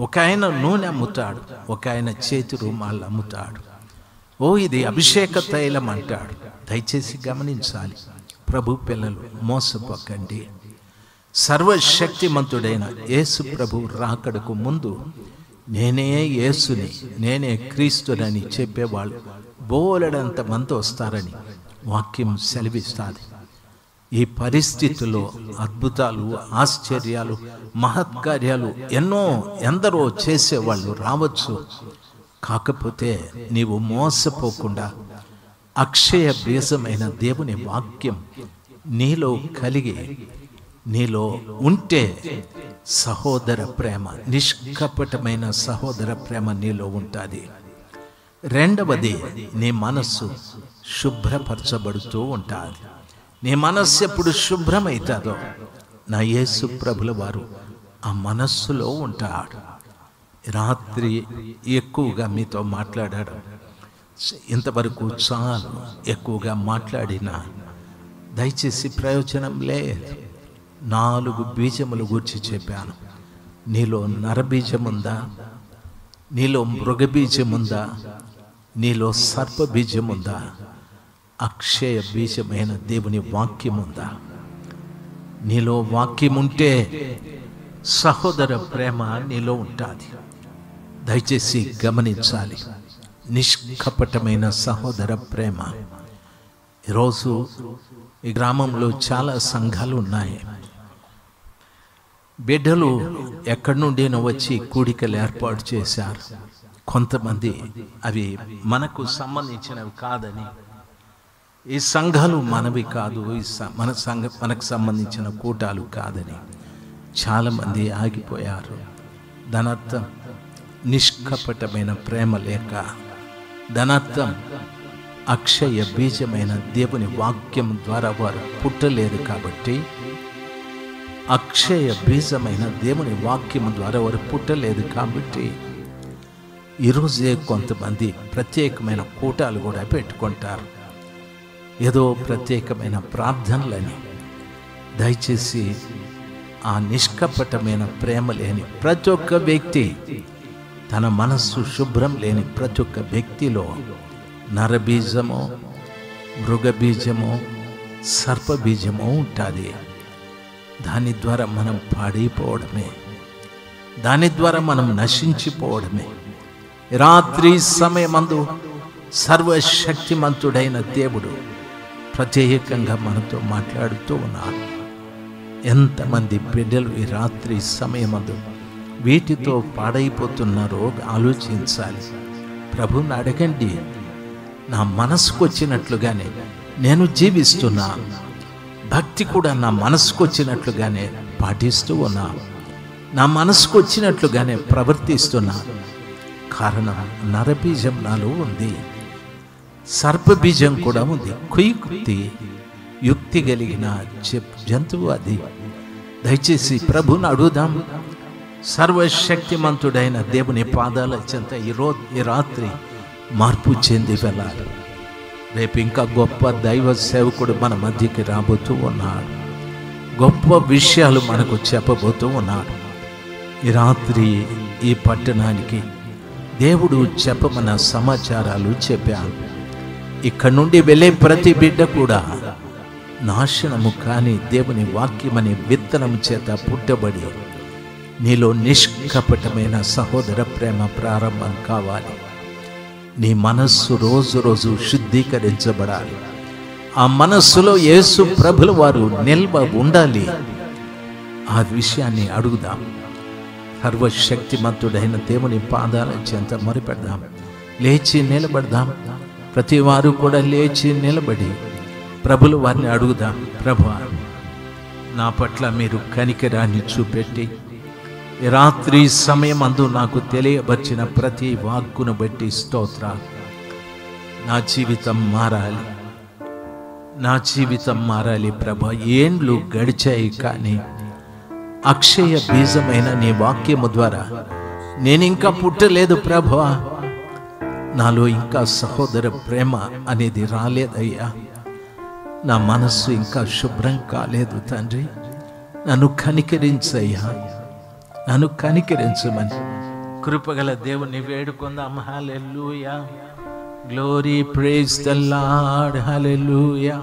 A: ఒక ఆయన నూనె అమ్ముతాడు, ఒక ఆయన చేతి రుమాలు అమ్ముతాడు. ఓ ఇది అభిషేక తైలం అంటాడు. దయచేసి గమనించాలి, ప్రభు పిల్లలు మోసపోకండి. సర్వశక్తిమంతుడైన యేసు ప్రభు రాకడకు ముందు నేనే యేసుని, నేనే క్రీస్తునని చెప్పేవాళ్ళు బోలెడంత మంది వస్తారని వాక్యం సెలవిస్తుంది. ఈ పరిస్థితుల్లో అద్భుతాలు, ఆశ్చర్యాలు, మహత్కార్యాలు ఎందరో చేసేవాళ్ళు రావచ్చు. కాకపోతే నీవు మోసపోకుండా అక్షయ బీజమైన దేవుని వాక్యం నీలో కలిగి నీలో ఉంటే సహోదర ప్రేమ, నిష్కపటమైన సహోదర ప్రేమ నీలో ఉంటుంది. రెండవది, నీ మనస్సు శుభ్రపరచబడుతూ ఉంటుంది. నీ మనస్సు ఎప్పుడు శుభ్రమవుతుందో నా యేసు ప్రభుల వారు ఆ మనస్సులో ఉంటాడు. రాత్రి ఎక్కువగా మీతో మాట్లాడాడు, ఇంతవరకు చాలు. ఎక్కువగా మాట్లాడినా దయచేసి ప్రయోజనం లేదు. 4 బీజములు గూర్చి చెప్పాను. నీలో నరబీజముందా, నీలో మృగబీజముందా, నీలో సర్పబీజముందా, అక్షయ బీజమైన దేవుని వాక్యముందా? నీలో వాక్యముంటే సహోదర ప్రేమ నీలో ఉంటుంది. దయచేసి గమనించాలి, నిష్కపటమైన సహోదర ప్రేమ. ఈరోజు ఈ గ్రామంలో చాలా సంఘాలు ఉన్నాయి. బిడ్డలు ఎక్కడి నుండేనో వచ్చి కూడికలు ఏర్పాటు చేశారు. కొంతమంది అవి మనకు సంబంధించినవి కాదని, ఈ సంఘాలు మనవి కాదు, మనకు సంబంధించిన కూటాలు కాదని చాలామంది ఆగిపోయారు. దానర్థం నిష్కపటమైన ప్రేమ లేక, దానర్థం అక్షయ బీజమైన దేవుని వాక్యం ద్వారా వారు పుట్టలేదు. కాబట్టి అక్షయ బీజమైన దేవుని వాక్యం ద్వారా వారు పుట్టలేదు. కాబట్టి ఈరోజే కొంతమంది ప్రత్యేకమైన కూటాలు కూడా పెట్టుకుంటారు, ఏదో ప్రత్యేకమైన ప్రార్థనలని. దయచేసి ఆ నిష్కపటమైన ప్రేమ లేని ప్రతి ఒక్క వ్యక్తి, తన మనస్సు శుభ్రం లేని ప్రతి ఒక్క వ్యక్తిలో నరబీజమో, మృగబీజమో, సర్పబీజమో ఉంటుంది. దాని ద్వారా మనం పాడైపోవడమే, దాని ద్వారా మనం నశించిపోవడమే. రాత్రి సమయమందు సర్వశక్తిమంతుడైన దేవుడు ప్రత్యేకంగా మనతో మాట్లాడుతూ ఉన్నారు. ఎంతమంది బిడ్డలు ఈ రాత్రి సమయమందు వీటితో పాడైపోతున్నారో ఆలోచించాలి. ప్రభువుని అడగండి, నా మనసుకు వచ్చినట్లుగానే నేను జీవిస్తున్నా, భక్తి కూడా నా మనసుకు వచ్చినట్లుగానే పాటిస్తూ ఉన్నా, నా మనసుకు వచ్చినట్లుగానే ప్రవర్తిస్తున్నా. కారణం నరబీజం నాలో ఉంది, సర్పబీజం కూడా ఉంది. కుయుక్తి యుక్తి కలిగిన జంతువు అది. దయచేసి ప్రభువుని అడుగుదాం. సర్వశక్తిమంతుడైన దేవుని పాదాల చెంత ఈ రాత్రి మార్పు చెంది వెళ్ళాలి. రేపు ఇంకా గొప్ప దైవ సేవకుడు మన మధ్యకి రాబోతూ ఉన్నాడు. గొప్ప విషయాలు మనకు చెప్పబోతూ ఉన్నాడు. ఈ రాత్రి ఈ పట్టణానికి దేవుడు చెప్పమన్న సమాచారాలు చెప్పాను. ఇక్కడి నుండి వెళ్ళే ప్రతి బిడ్డ కూడా నాశనము కాని దేవుని వాక్యమనే విత్తనం చేత పుట్టబడి నీలో నిష్కపటమైన సహోదర ప్రేమ ప్రారంభం కావాలి. నీ మనస్సు రోజు రోజు శుద్ధీకరించబడాలి. ఆ మనస్సులో యేసు ప్రభుల వారు నిల్వ ఉండాలి. ఆ విషయాన్ని అడుగుదాం. సర్వశక్తిమంతుడైన దేవుని పాదాల చెంత మొరపెడదాం. లేచి నిలబడదాం. ప్రతి వారు కూడా లేచి నిలబడి ప్రభుల వారిని అడుగుదాం. ప్రభువా, నా పట్ల మీరు కనికరాన్ని చూపెట్టి ఈ రాత్రి సమయం అందు నాకు తెలియబర్చిన ప్రతి వాక్కును బట్టి స్తోత్రాలు. నా జీవితం మారాలి, నా జీవితం మారాలి ప్రభా. ఏండ్లు గడిచాయి, కానీ అక్షయ బీజమైన నీ వాక్యము ద్వారా నేను ఇంకా పుట్టలేదు ప్రభువా. నాలో ఇంకా సహోదర ప్రేమ అనేది రాలేదయ్యా. నా మనస్సు ఇంకా శుభ్రం కాలేదు తండ్రి. నన్ను కనికరించయ్యా, నన్ను కనికరించమని కృపగల దేవుని వేడుకుందాం. Hallelujah, glory, praise the Lord, hallelujah,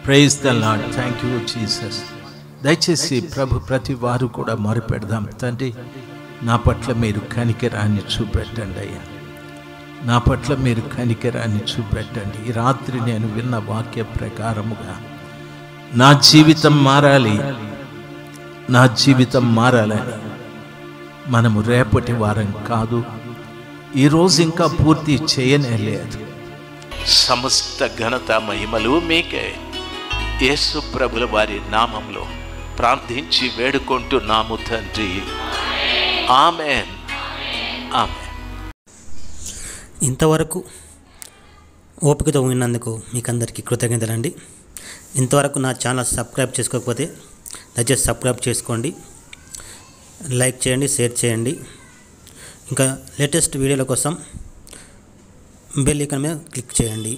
A: praise the Lord. Thank you Jesus. దయచేసి ప్రభు ప్రతి వారు కూడా మొరపెడదాం. తండ్రి, నా పట్ల మీరు కనికరాన్ని చూపెట్టండి అయ్యా, నా పట్ల మీరు కనికరాన్ని చూపెట్టండి. ఈ రాత్రి నేను విన్న వాక్య ప్రకారముగా నా జీవితం మారాలి, నా జీవితం మారాలని. మనము రేపటి వారం కాదు, ఈరోజు ఇంకా పూర్తి చేయనే లేదు. సమస్త ఘనత మహిమలు మీకే. యేసు ప్రభుల వారి నామంలో ప్రార్థించి వేడుకుంటున్నాము తండ్రి. ఆమేన్, ఆమేన్.
C: ఇంతవరకు ఓపికతో విన్నందుకు మీకు అందరికీ కృతజ్ఞతలండి. ఇంతవరకు నా ఛానల్ సబ్స్క్రైబ్ చేసుకోకపోతే దయచేసి సబ్స్క్రైబ్ చేసుకోండి, లైక్ చేయండి, షేర్ చేయండి. ఇంకా లేటెస్ట్ వీడియోల కోసం బెల్ ఐకాన్ మీద క్లిక్ చేయండి.